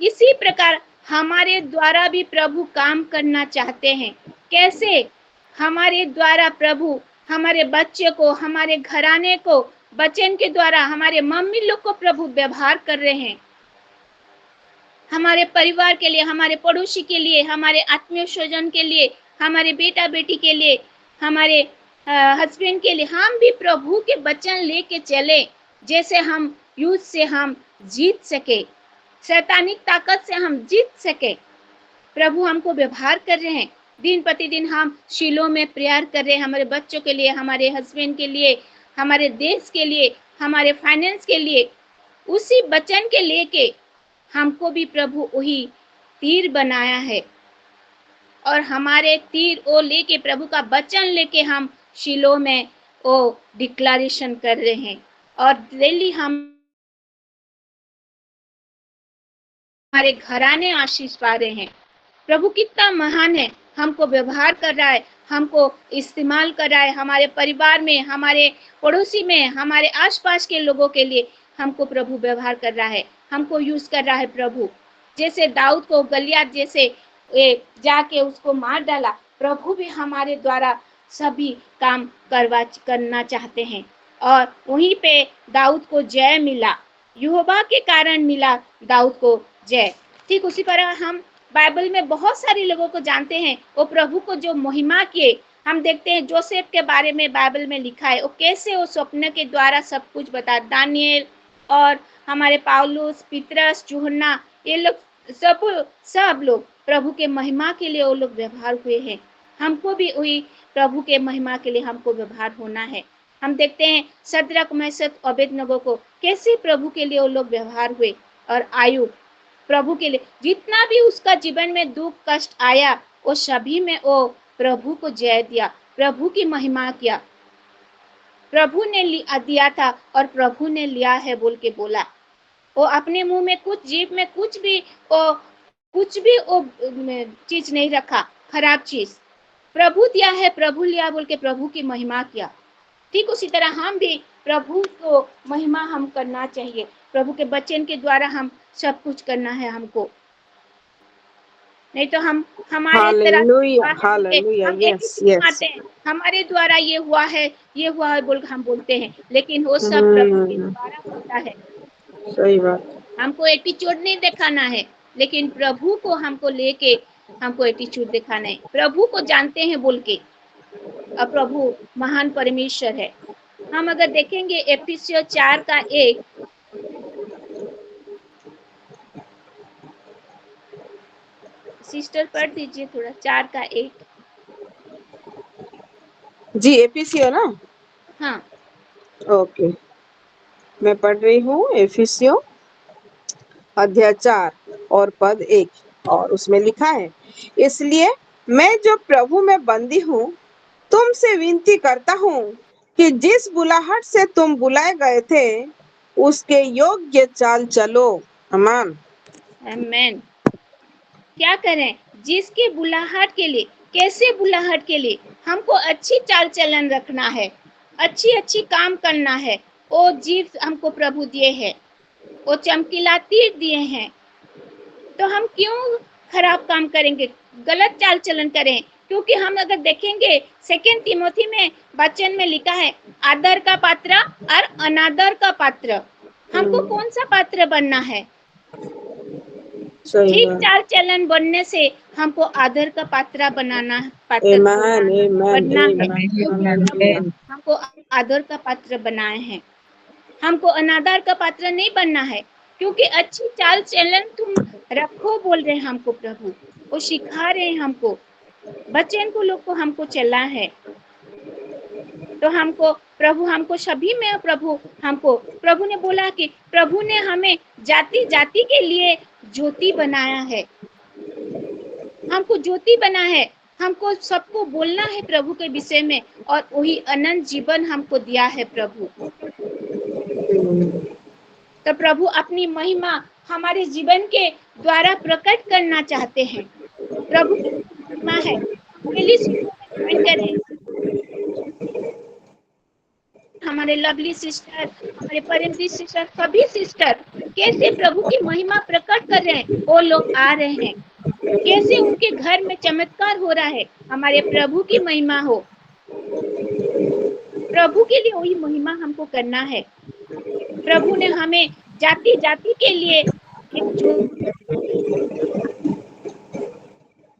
इसी प्रकार हमारे द्वारा भी प्रभु काम करना चाहते हैं। कैसे? हमारे द्वारा प्रभु हमारे बच्चे को, हमारे घराने को वचन के द्वारा, हमारे मम्मी लोग को प्रभु व्यवहार कर रहे हैं। हमारे परिवार के लिए, हमारे पड़ोसी के लिए, हमारे आत्मीय स्वजन के लिए, हमारे बेटा बेटी के लिए, हमारे हस्बैंड के लिए, हम भी प्रभु के वचन लेके चले, जैसे हम युद्ध से हम जीत सके, शैतानिक ताकत से हम जीत सके। प्रभु हमको व्यवहार कर रहे हैं। दिन प्रतिदिन हम शीलो में प्रेयर कर रहे हैं, हमारे बच्चों के लिए, हमारे हस्बैंड के लिए, हमारे देश के लिए, हमारे फाइनेंस के लिए। उसी वचन के लेके हमको भी प्रभु वही तीर बनाया है और हमारे तीर वो लेके, प्रभु का वचन लेके हम शीलो में वो डिक्लेरेशन कर रहे हैं और डेली हमारे घराने आशीष पा रहे हैं। प्रभु कितना महान है, हमको व्यवहार कर रहा है, हमको इस्तेमाल कर रहा है। हमारे परिवार में, हमारे पड़ोसी में, हमारे आसपास के लोगों के लिए हमको प्रभु व्यवहार कर रहा है, हमको यूज कर रहा है। प्रभु जैसे दाऊद को गलियात जैसे जाके उसको मार डाला, प्रभु भी हमारे द्वारा सभी काम करना चाहते हैं और वहीं पे दाऊद को जय मिला। यहोवा के कारण मिला दाऊद को जय। ठीक उसी तरह हम बाइबल में बहुत सारे लोगों को जानते हैं, वो प्रभु को जो महिमा किए। हम देखते हैं जोसेफ के बारे में बाइबल में लिखा है, वो कैसे वो स्वप्न के द्वारा सब कुछ बता। दानियल और हमारे पाउलुस, पतरस, यूहन्ना, ये लोग सब लोग प्रभु के महिमा के लिए वो लोग व्यवहार हुए हैं। हमको भी वही प्रभु के महिमा के लिए हमको व्यवहार होना है। हम देखते हैं सद्रक मेशक अबेदनगो को कैसे प्रभु के लिए वो लोग व्यवहार हुए, और आयु प्रभु के लिए जितना भी उसका जीवन में दुख कष्ट आया वो सभी में वो प्रभु को जय दिया, प्रभु की महिमा किया। प्रभु ने दिया था और प्रभु ने लिया है बोल के बोला। वो अपने मुंह में कुछ, जीभ में कुछ भी वो चीज नहीं रखा, खराब चीज। प्रभु दिया है, प्रभु लिया बोल के प्रभु की महिमा किया। ठीक उसी तरह हम भी प्रभु को महिमा हम करना चाहिए। प्रभु के वचन के द्वारा हम सब कुछ करना है हमको, नहीं तो हम हमारे तरह हम एक ही आते हैं, हमारे द्वारा ये हुआ है बोल हम बोलते हैं, लेकिन वो सब प्रभु के द्वारा होता है। सही बात। हमको एटीट्यूड नहीं दिखाना है, लेकिन प्रभु को हमको लेके हमको एटीट्यूड दिखाना है। प्रभु को जानते हैं बोल के, और प्रभु महान परमेश्वर है। हम अगर देखेंगे एफिसियों 4:1, सिस्टर पढ़ दीजिए थोड़ा, 4:1। जी एफिसियों ना? हाँ ओके, मैं पढ़ रही हूँ एफिसियों अध्याय 4 और पद 1, और उसमें लिखा है, इसलिए मैं जो प्रभु में बंदी हूँ तुमसे विनती करता हूँ कि जिस बुलाहट से तुम बुलाए गए थे उसके योग्य चाल चलो। आमीन आमीन। क्या करें? जिसकी बुलाहट के लिए, कैसे बुलाहट के लिए? हमको अच्छी चाल चलन रखना है, अच्छी काम करना है। वो जीव हमको प्रभु दिए हैं, वो चमकीला तीर दिए हैं, तो हम क्यों खराब काम करेंगे, गलत चाल चलन करें? क्योंकि हम अगर देखेंगे 2 तिमोथी में वचन में लिखा है, आदर का पात्र और अनादर का पात्र। हमको कौन सा पात्र बनना है? ठीक चाल चलन बनने से हमको आदर का पात्र बनना है। हमको आदर का पात्र बनाए हैं, हमको अनादर का पात्र नहीं बनना है। क्योंकि अच्छी चाल चलन तुम रखो बोल रहे हैं हमको प्रभु, वो सिखा रहे हैं हमको, बच्चन को लोग को हमको चला है। तो हमको प्रभु, हमको सभी में प्रभु ने बोला कि प्रभु ने हमें जाति जाति के लिए ज्योति बनाया है, हमको ज्योति बना है। हमको सबको बोलना है प्रभु के विषय में, और वही अनंत जीवन हमको दिया है प्रभु। तो प्रभु अपनी महिमा हमारे जीवन के द्वारा प्रकट करना चाहते हैं। प्रभु की महिमा है। ज्वाइन करें हमारे लवली सिस्टर, हमारे परमजीत सिस्टर, सभी सिस्टर कैसे प्रभु की महिमा प्रकट कर रहे हैं। वो लोग आ रहे हैं, कैसे उनके घर में चमत्कार हो रहा है। हमारे प्रभु की महिमा हो, प्रभु के लिए वही महिमा हमको करना है। प्रभु ने हमें जाति जाति के लिए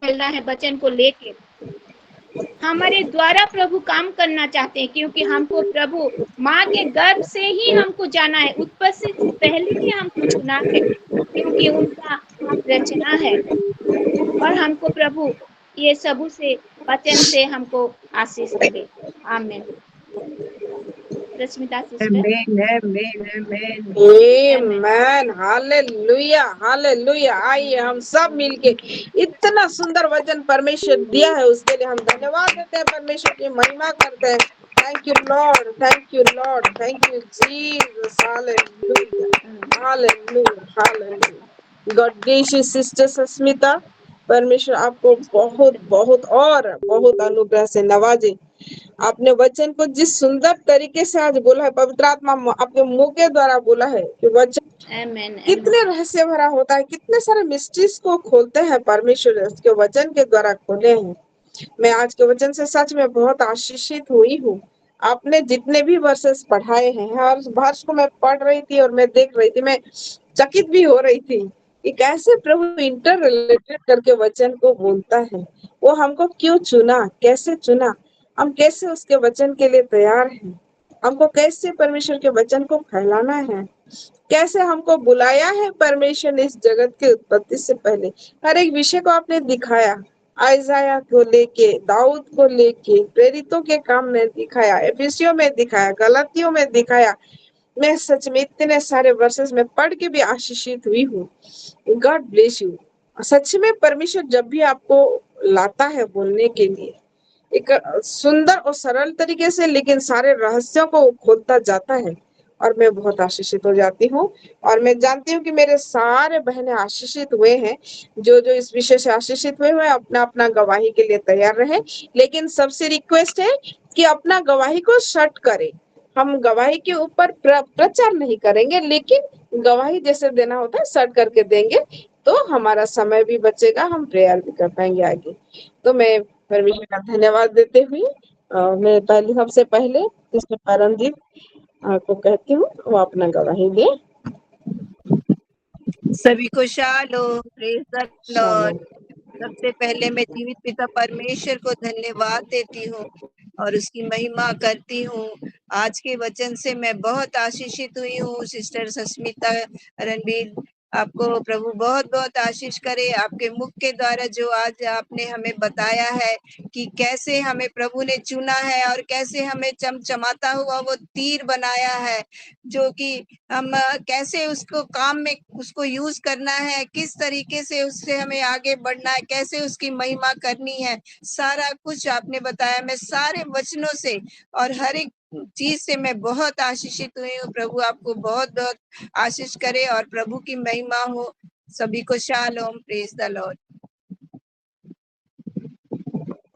चलना है, वचन को लेके हमारे द्वारा प्रभु काम करना चाहते हैं। क्योंकि हमको प्रभु माँ के गर्भ से ही हमको जाना है, उत्पत्ति से पहले ही हमको चुना है, क्योंकि उनका हम रचना है। और हमको प्रभु ये सबू से वचन से हमको आशीष दे। आमीन। रश्मिता सिस्टर। आमीन, हालेलुया हालेलुया। आइए हम सब मिलके इतना सुंदर वचन परमेश्वर दिया है उसके लिए हम धन्यवाद देते हैं, परमेश्वर की महिमा करते हैं। Thank you Lord, thank you Lord, thank you Jesus. Hallelujah hallelujah hallelujah. God bless you sister Sasmita. परमेश्वर आपको बहुत बहुत और बहुत अनुग्रह से नवाजे। आपने वचन को जिस सुंदर तरीके से आज बोला है, पवित्र आत्मा आपके मुंह के द्वारा बोला है कि वचन कितने रहस्य भरा होता है, कितने सारे मिस्ट्रीज को खोलते हैं परमेश्वर उसके वचन के द्वारा खोले हैं। मैं आज के वचन से सच में बहुत आशीषित हुई हूँ। आपने जितने भी वर्सेस पढ़ाए हैं, हर वर्ष को मैं पढ़ रही थी और मैं देख रही थी, मैं चकित भी हो रही थी कि कैसे प्रभु इंटर रिलेटेड करके वचन को बोलता है। वो हमको क्यों चुना, कैसे चुना, हम कैसे उसके वचन के लिए तैयार हैं, हमको कैसे परमेश्वर के वचन को फैलाना है, कैसे हमको बुलाया है परमेश्वर ने इस जगत के उत्पत्ति से पहले। हर एक विषय को आपने दिखाया, आइजाया को लेके, दाऊद को लेके, प्रेरितों के काम में दिखाया, एफिसियों में दिखाया, गलतियों में दिखाया। मैं सच में इतने सारे वर्सेस में पढ़ के भी आशीषित हुई हूँ। God bless you. सच में परमेश्वर जब भी आपको लाता है बोलने के लिए, एक सुंदर और सरल तरीके से, लेकिन सारे रहस्यों को खोलता जाता है और मैं बहुत आशीषित हो जाती हूँ। और मैं जानती हूँ कि मेरे सारे बहनें आशीषित हुए हैं। जो जो इस विषय से आशीषित हुए हैं अपना अपना गवाही के लिए तैयार रहे, लेकिन सबसे रिक्वेस्ट है कि अपना गवाही को शॉर्ट करें। हम गवाही के ऊपर प्रचार नहीं करेंगे, लेकिन गवाही जैसे देना होता है शॉर्ट करके देंगे, तो हमारा समय भी बचेगा, हम प्रेयर भी कर पाएंगे आगे। तो मैं परमेश्वर का धन्यवाद देते हुए मैं सबसे पहले सिस्टर परमजीत को कहती हूँ वो अपना गवाही दे। सभी को shalom, praise the Lord. Shalom. सबसे पहले मैं जीवित पिता परमेश्वर को धन्यवाद देती हूँ और उसकी महिमा करती हूँ। आज के वचन से मैं बहुत आशीषित हुई हूँ। सिस्टर सस्मिता रणबीर, आपको प्रभु बहुत बहुत आशीष करे। आपके मुख के द्वारा जो आज आपने हमें बताया है कि कैसे हमें प्रभु ने चुना है और कैसे हमें चमचमाता हुआ वो तीर बनाया है, जो कि हम कैसे उसको काम में उसको यूज करना है, किस तरीके से उससे हमें आगे बढ़ना है, कैसे उसकी महिमा करनी है, सारा कुछ आपने बताया। मैं सारे वचनों से और हर एक चीज से मैं बहुत आशीषित हुई हूँ। प्रभु आपको बहुत बहुत आशीष करे और प्रभु की महिमा हो। सभी को shalom, praise the Lord.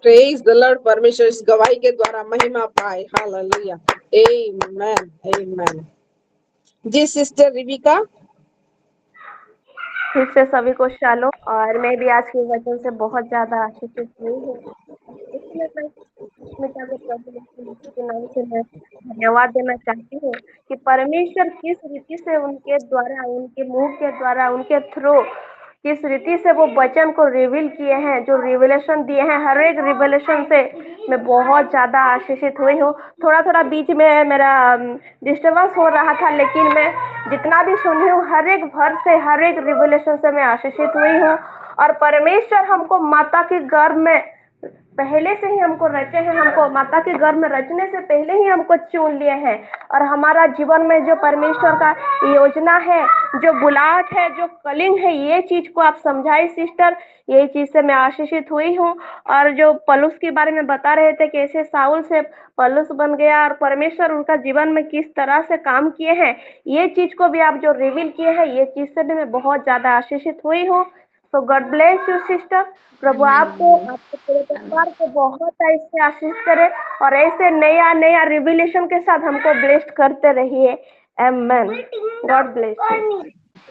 Praise the Lord. परमेश्वर इस गवाही के द्वारा महिमा पाए। हालेलुया, आमेन, आमेन। जी सिस्टर रिबिका। फिर से सभी को शालोम। और मैं भी आज के वचन से बहुत ज्यादा आशीषित हुई हूँ। इसलिए मैं स्मिता को प्रभु यीशु मसीह के नाम से मैं धन्यवाद देना चाहती हूँ कि परमेश्वर किस रीति से उनके द्वारा, उनके मुंह के द्वारा, उनके थ्रू किस रीति से वो वचन को रिवील किए हैं, जो रिविलेशन दिए हैं, हर एक रिविलेशन से मैं बहुत ज्यादा आशीषित हुई हूँ। थोड़ा थोड़ा बीच में मेरा डिस्टर्बेंस हो रहा था, लेकिन मैं जितना भी सुनी हूँ हर एक वर्ड से, हर एक रिविलेशन से मैं आशीषित हुई हूँ। और परमेश्वर हमको माता के गर्भ में पहले से ही हमको रचे हैं, हमको माता के गर्भ में रचने से पहले ही हमको चुन लिए हैं। और हमारा जीवन में जो परमेश्वर का योजना है, जो बुलाहट है, जो कलिंग है, ये चीज को आप समझाई सिस्टर। यही चीज से मैं आशीषित हुई हूँ। और जो पलूस के बारे में बता रहे थे, कैसे साउल से पलूस बन गया और परमेश्वर उनका जीवन में किस तरह से काम किए हैं, ये चीज को भी आप जो रिवील किए हैं, ये चीज से भी मैं बहुत ज्यादा आशीषित हुई हूँ। So God bless you sister. प्रभु आपको, आपके पूरे परिवार को बहुत ऐसे आशीष करे और ऐसे नया नया रिविलेशन के साथ हमको ब्लेस्ड करते रहिए। Amen. God bless you.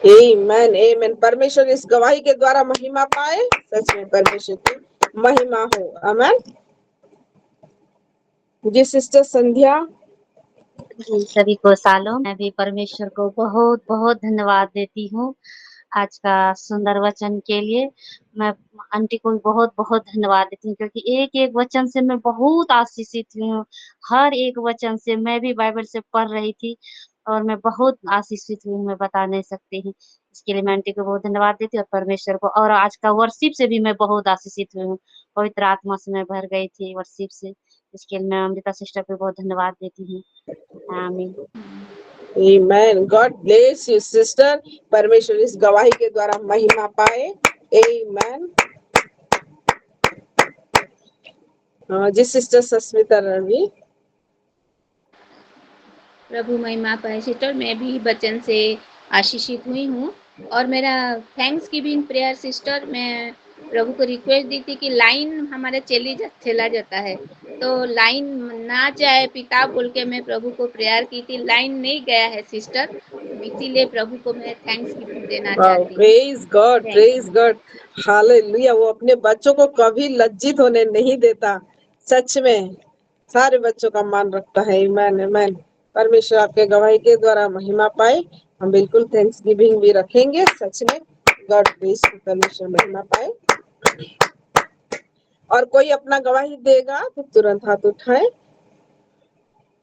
Amen, amen. परमेश्वर इस गवाही के द्वारा महिमा पाए। सच में परमेश्वर की महिमा हो। आमेन। जी सिस्टर संध्या। जी सभी को शालोम। मैं भी परमेश्वर को बहुत बहुत धन्यवाद देती हूँ आज का सुंदर वचन के लिए। मैं आंटी को भी बहुत बहुत धन्यवाद देती हूँ, क्योंकि एक एक वचन से मैं बहुत आशीषित हुई हूँ। हर एक वचन से मैं भी बाइबल से पढ़ रही थी और मैं बहुत आशीषित हुई हूँ, मैं बता नहीं सकती हूँ। इसके लिए मैं आंटी को बहुत धन्यवाद देती हूँ और परमेश्वर को। और आज का वर्शिप से भी मैं बहुत आशीषित हुई हूँ, पवित्र आत्मा से मैं भर गई थी वर्शिप से। इसके लिए मैं अमृता सिस्टर को बहुत धन्यवाद देती हूँ। आमीन। Amen. God bless you sister. परमेश्वर इस गवाही के द्वारा महिमा पाए। आमेन। जी सिस्टर सस्मिता रणवीर। प्रभु महिमा पाए सिस्टर। मैं भी वचन से आशीषित हुई हूँ और मेरा थैंक्स गिविंग प्रेयर सिस्टर, मैं प्रभु को रिक्वेस्ट दी थी कि लाइन हमारे चला जाता है, तो लाइन ना जाए पिता बोल के मैं प्रभु को प्रेयर की थी। लाइन नहीं गया है सिस्टर, इसीलिए प्रभु को मैं थैंक्स गिविंग देना चाहती हूँ। Praise God, praise God. Hallelujah. वो अपने बच्चों को कभी लज्जित होने नहीं देता। सच में सारे बच्चों का मान रखता है। आमेन, आमेन। परमेश्वर आपके गवाही के द्वारा महिमा पाए। हम बिल्कुल थैंक्स गिविंग भी रखेंगे। सच में गॉड ब्लेस यू। परमेश्वर महिमा पाए। और कोई अपना गवाही देगा तो तुरंत हाथ उठाए।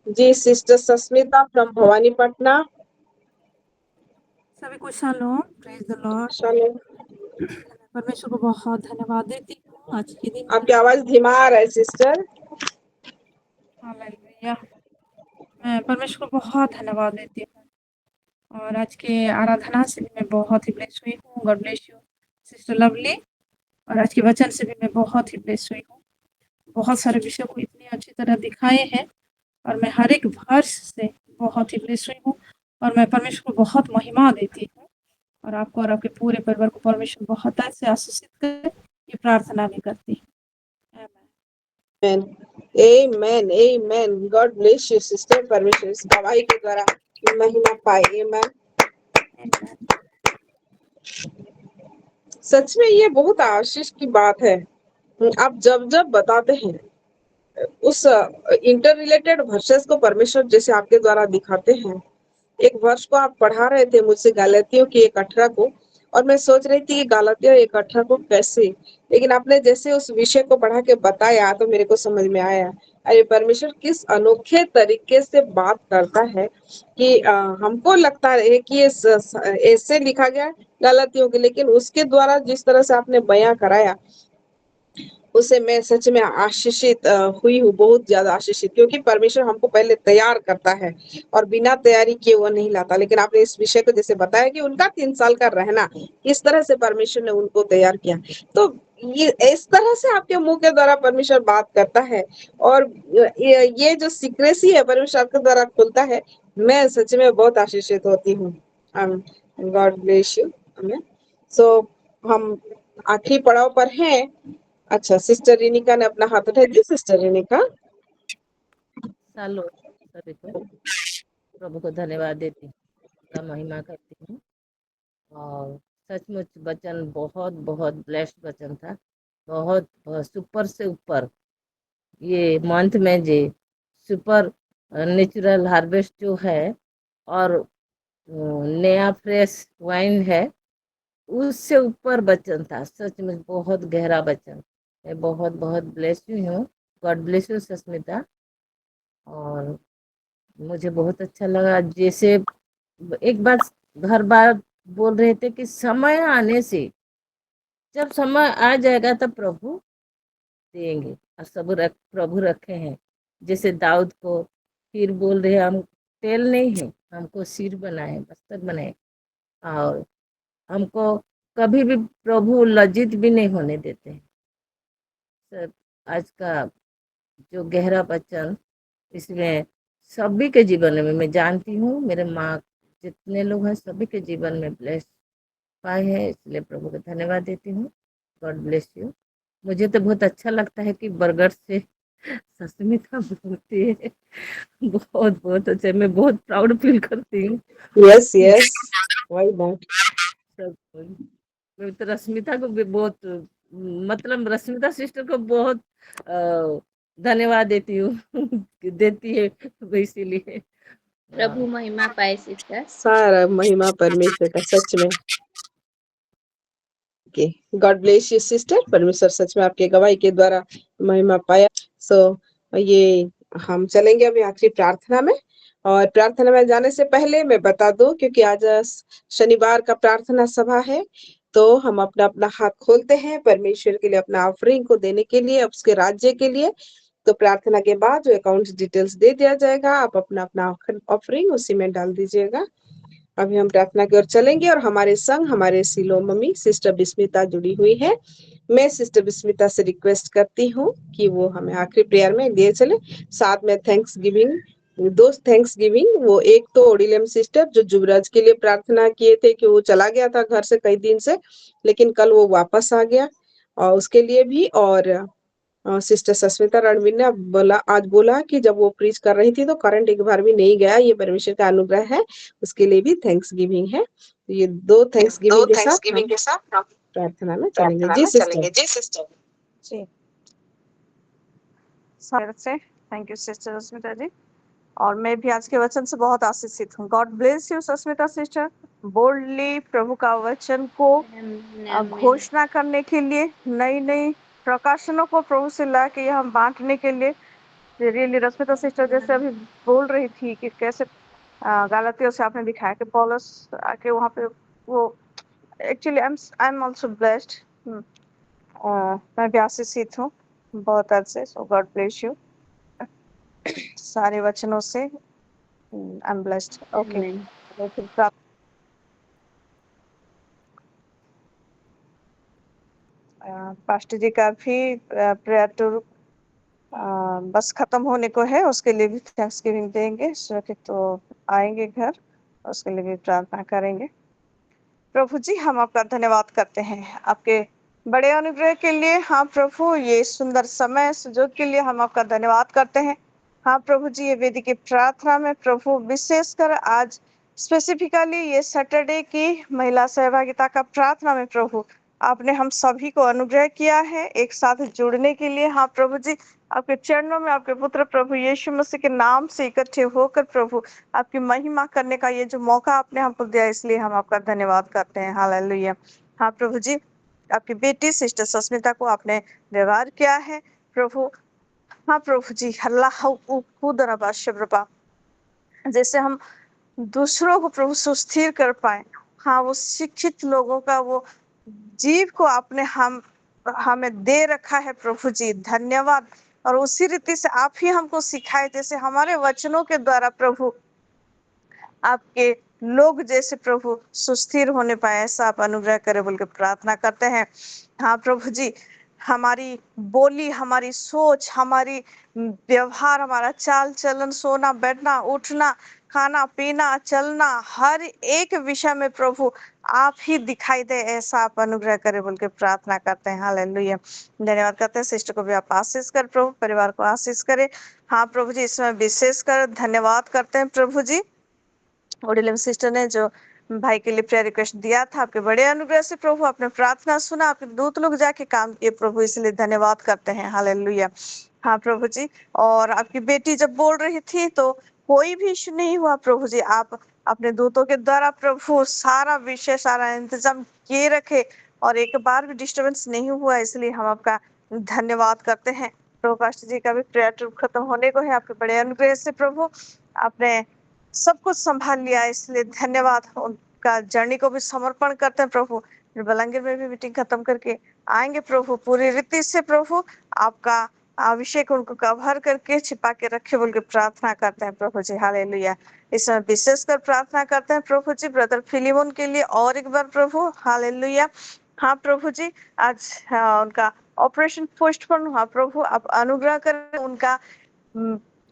जी सिस्टर सस्मिता फ्रॉम भवानी पटना। सभी को shalom, praise the Lord. Shalom. परमेश्वर को बहुत धन्यवाद देती हूँ आज के दिन आपकी आवाज धीमा आ रहा है सिस्टर। हालेलुया। मैं परमेश्वर को बहुत धन्यवाद देती हूँ और आज के आराधना से भी मैं बहुत ही ब्लेस हुई हूँ। God bless you sister lovely. और आज के वचन से भी मैं बहुत ही ब्लेस हुई हूँ। बहुत सारे विषय को इतनी अच्छी तरह दिखाए हैं और मैं हर एक वर्ष से बहुत ही ब्लेस हुई हूँ और मैं परमेश्वर को बहुत महिमा देती हूँ और आपको और आपके पूरे परिवार को परमेश्वर बहुत से आशीषित करे, ये प्रार्थना भी करती हूँ। Amen. Amen. Amen. God bless you, sister. परमेश्वर इस गवाही के द्वारा महिमा पाए। Amen. सच में ये बहुत आशीष की बात है। आप जब जब बताते हैं उस इंटर रिलेटेड वर्सेस को परमेश्वर जैसे आपके द्वारा दिखाते हैं। एक वर्ष को आप पढ़ा रहे थे मुझसे गलातियों की 1:18 को और मैं सोच रही थी कि गलातियों 1:18 को कैसे, लेकिन आपने जैसे उस विषय को पढ़ा के बताया तो मेरे को समझ में आया अरे परमेश्वर किस अनोखे तरीके से बात करता है कि हमको लगता है कि ये ऐसे लिखा गया गलातियों के, लेकिन उसके द्वारा जिस तरह से आपने बयां कराया उसे मैं सच में आशीषित हुई हूँ, बहुत ज्यादा आशीषित, क्योंकि परमेश्वर हमको पहले तैयार करता है और बिना तैयारी किए वो नहीं लाता। लेकिन आपने इस विषय को जैसे बताया कि उनका 3 साल का रहना किस तरह से परमेश्वर ने उनको तैयार किया, तो ये इस तरह से आपके मुंह के द्वारा परमेश्वर बात करता है और ये जो सीक्रेसी है परमेश्वर आपके द्वारा खुलता है, मैं सच में बहुत आशीषित होती हूँ। God bless you. सो हम आखिरी पड़ाव पर हैं। अच्छा, सिस्टर रिनिका ने अपना हाथ उठाया। जी सिस्टर रिनिका। सालों सभी को प्रभु को धन्यवाद देती हूँ, का महिमा करती हूँ। और सचमुच वचन बहुत बहुत ब्लेस्ड वचन था, बहुत, बहुत सुपर से ऊपर। ये मंथ में जे सुपर नेचुरल हार्वेस्ट जो है और नया फ्रेश वाइन है उससे ऊपर वचन था। सच में बहुत गहरा वचन। मैं बहुत बहुत ब्लेस हूँ। God bless you Sasmita. और मुझे बहुत अच्छा लगा जैसे एक बार हर बार बोल रहे थे कि समय आने से, जब समय आ जाएगा तब प्रभु देंगे और सब प्रभु रखे हैं। जैसे दाऊद को फिर बोल रहे हम तेल नहीं है, हमको सिर बनाए, मस्तक बनाए और हमको कभी भी प्रभु लज्जित भी नहीं होने देते हैं। सब आज का जो गहरा वचन इसमें सभी के जीवन में मैं जानती हूँ, मेरे माँ जितने लोग हैं सभी के जीवन में ब्लेस पाए हैं, इसलिए प्रभु को धन्यवाद देती हूँ। God bless you. मुझे तो बहुत अच्छा लगता है कि बरगढ़ से सस्मिता बोलती है। बहुत बहुत अच्छा, मैं बहुत प्राउड फील करती हूँ। Yes yes, why not. मैं तो रश्मिता को भी बहुत, मतलब रश्मिता सिस्टर को बहुत धन्यवाद देती हूँ देती है इसीलिए। प्रभु महिमा पाए सिस्टर। सारा महिमा परमेश्वर का सच में। God bless you sister. परमेश्वर सच में आपके गवाही के द्वारा महिमा पाया। सो ये हम चलेंगे अभी आखिरी प्रार्थना में, और प्रार्थना में जाने से पहले मैं बता दूं क्योंकि आज शनिवार का प्रार्थना सभा है, तो हम अपना अपना हाथ खोलते हैं परमेश्वर के लिए, अपना ऑफरिंग को देने के लिए, उसके राज्य के लिए। तो प्रार्थना के बाद जो अकाउंट डिटेल्स दे दिया जाएगा, आप अपना अपना ऑफरिंग उसी में डाल दीजिएगा। अभी हम प्रार्थना की ओर चलेंगे और हमारे संग हमारे सिलो मम्मी सिस्टर बिस्मिता जुड़ी हुई है। मैं सिस्टर बिस्मिता से रिक्वेस्ट करती हूँ कि वो हमें आखिरी प्रेयर में लिए चले, साथ में थैंक्स गिविंग, दो थैंक्स गिविंग। वो एक तो ओडिलम सिस्टर जो जुबराज के लिए प्रार्थना किए थे कि वो चला गया था घर से कई दिन से, लेकिन कल वो वापस आ गया, और उसके लिए भी। और सिस्टर सस्मिता रणवीर ने आज बोला कि जब वो प्रीच कर रही थी तो करंट एक बार भी नहीं गया, ये परमेश्वर का अनुग्रह है, उसके लिए भी थैंक्स गिविंग है। तो ये दो थैंक्स गिविंग के साथ हम प्रार्थना में चलेंगे। जी सिस्टर। जी स्वागत से थैंक यू सिस्टर सुस्मिता जी। और मैं भी आज के वचन से बहुत आशीषित हूँ। God bless you Susmita sister. Boldly प्रभु का वचन को घोषणा करने के लिए, नई नई प्रकाशनों को प्रभु से ला के यहाँ बांटने के लिए। रियली रश्मिता सिस्टर जैसे अभी बोल रही थी कि कैसे गलातियों से आपने दिखाया कि पौलुस आके वहाँ पे वो actually I am also blessed. मैं भी आशीषित हूँ बहुत अच्छे। सो गॉड ब्लेस यू सारे वचनों से। I am blessed. Okay, pastor ji का भी प्रेयर टू बस खत्म होने को है, उसके लिए भी थैंक्सगिविंग देंगे। तो आएंगे घर, उसके लिए भी प्रार्थना करेंगे। प्रभु जी, हम आपका धन्यवाद करते हैं आपके बड़े अनुग्रह के लिए। हाँ प्रभु, ये सुंदर समय सुजोग के लिए हम आपका धन्यवाद करते हैं। हाँ प्रभु जी, ये वेदी की प्रार्थना में प्रभु विशेषकर आज स्पेसिफिकली ये सैटरडे की महिला सहभागिता का प्रार्थना में प्रभु आपने हम सभी को अनुग्रह किया है एक साथ जुड़ने के लिए। हाँ प्रभु जी, आपके चरणों में आपके पुत्र प्रभु यीशु मसीह के नाम से इकट्ठे होकर प्रभु आपकी महिमा करने का ये जो मौका आपने हमको दिया, इसलिए हम आपका धन्यवाद करते हैं। हालेलुया। हाँ प्रभु जी, आपकी बेटी सिस्टर सस्मिता को आपने व्यवहार किया है प्रभु। हाँ प्रभु जी, अल्लाह जैसे हम दूसरों को प्रभु सुस्थिर कर पाए। हाँ, वो शिक्षित लोगों का वो जीव को आपने हमें दे रखा है प्रभु जी, धन्यवाद। और उसी रीति से आप ही हमको सिखाए, जैसे हमारे वचनों के द्वारा प्रभु आपके लोग जैसे प्रभु सुस्थिर होने पाए, ऐसा आप अनुग्रह करे बोल के प्रार्थना करते हैं। हाँ प्रभु जी, हमारी बोली, हमारी सोच, हमारी व्यवहार, हमारा चाल चलन, सोना बैठना, उठना, खाना पीना, चलना, हर एक विषय में प्रभु आप ही दिखाई दे, ऐसा आप अनुग्रह करे बोल के प्रार्थना करते हैं। हालेलुया। धन्यवाद करते हैं। सिस्टर को भी आप आशीष कर प्रभु, परिवार को आशीष करे। हाँ प्रभु जी, इसमें विशेष कर धन्यवाद करते हैं प्रभु जी। ओडिलम सिस्टर ने जो भाई के लिए प्रेयर रिक्वेस्ट दिया था, आपके बड़े अनुग्रह से प्रभु आपने प्रार्थना सुना, आपके दूत लोग जाके काम किए प्रभु, इसलिए धन्यवाद करते हैं। हालेलुया। हाँ प्रभु जी, और आपकी बेटी जब बोल रही थी तो कोई भी इश्यू नहीं हुआ प्रभु जी, आप अपने दूतों के द्वारा प्रभु सारा विषय, सारा इंतजाम किए रखे और एक बार भी डिस्टर्बेंस नहीं हुआ, इसलिए हम आपका धन्यवाद करते हैं। प्रभु पास्टर जी का भी प्रेयर टू खत्म होने को है, आपके बड़े अनुग्रह से प्रभु आपने सब कुछ संभाल लिया, इसलिए धन्यवाद। उनका जर्नी को भी समर्पण करते हैं प्रभु। बलंगीर में भी मीटिंग खत्म करके आएंगे प्रभु, पूरी रीति से प्रभु आपका अभिषेक उनको कवर करके छिपा के रखे बोल के प्रार्थना करते हैं प्रभु जी। हालेलुया। इस समय विशेषकर प्रार्थना करते हैं प्रभु जी ब्रदर फिलिमोन के लिए और एक बार प्रभु। हालेलुया। हाँ प्रभु जी, आज उनका ऑपरेशन पोस्टपोन हुआ प्रभु, आप अनुग्रह करें, उनका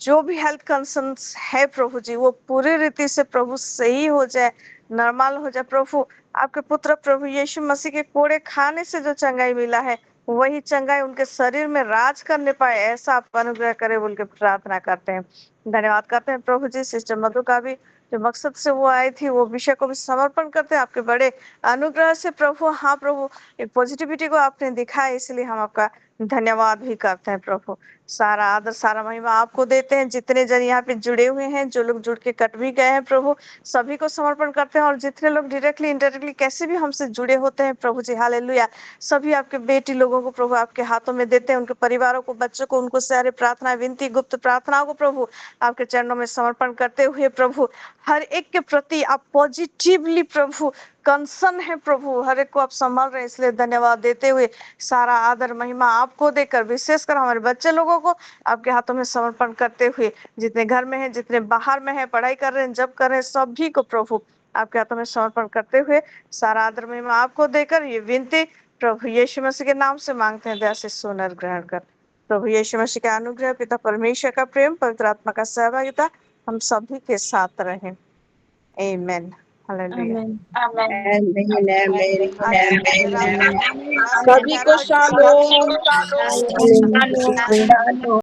जो भी हेल्थ कंसर्न्स है प्रभु जी वो पूरी रीति से प्रभु सही हो जाए, नॉर्मल हो जाए प्रभु। आपके पुत्र प्रभु यीशु मसीह के कोड़े खाने से जो चंगाई मिला है, वही चंगाई उनके शरीर में राज करने पाए, ऐसा आप अनुग्रह करे बोल के प्रार्थना करते हैं। धन्यवाद करते हैं प्रभु जी। सिस्टर मधु का भी जो मकसद से वो आई थी, वो विषय को भी समर्पण करते हैं आपके बड़े अनुग्रह से प्रभु। हाँ प्रभु, एक पॉजिटिविटी को आपने दिखाया, इसलिए हम आपका धन्यवाद भी करते हैं प्रभु। सारा आदर सारा महिमा आपको देते हैं। जितने जन यहाँ पे जुड़े हुए हैं, जो लोग जुड़ के कट भी गए हैं प्रभु, सभी को समर्पण करते हैं। और जितने लोग डायरेक्टली इनडायरेक्टली कैसे भी हमसे जुड़े होते हैं प्रभु जी, हालेलुया, सभी आपके बेटी लोगों को प्रभु आपके हाथों में देते हैं, उनके परिवारों को, बच्चों को, उनको सारे प्रार्थना विनती गुप्त प्रार्थनाओं को प्रभु आपके चरणों में समर्पण करते हुए प्रभु हर एक के प्रति आप पॉजिटिवली प्रभु कंसर्न है प्रभु, हर एक को आप संभाल रहे हैं, इसलिए धन्यवाद देते हुए सारा आदर महिमा आपको देकर विशेषकर हमारे बच्चे लोगों को आपके हाथों में समर्पण करते हुए, जितने घर में हैं, जितने बाहर में हैं, पढ़ाई कर रहे हैं, जब कर रहे हैं, सभी को प्रभु आपके हाथों में समर्पण करते हुए सारा आदर महिमा आपको देकर ये विनती प्रभु यीशु मसीह के नाम से मांगते हैं, दया से सुनर ग्रहण कर। प्रभु यीशु मसीह का अनुग्रह, पिता परमेश्वर का प्रेम, पवित्र आत्मा का सहभागिता हम सभी के साथ रहे। आमीन। हालेलुया। सभी को शालोम।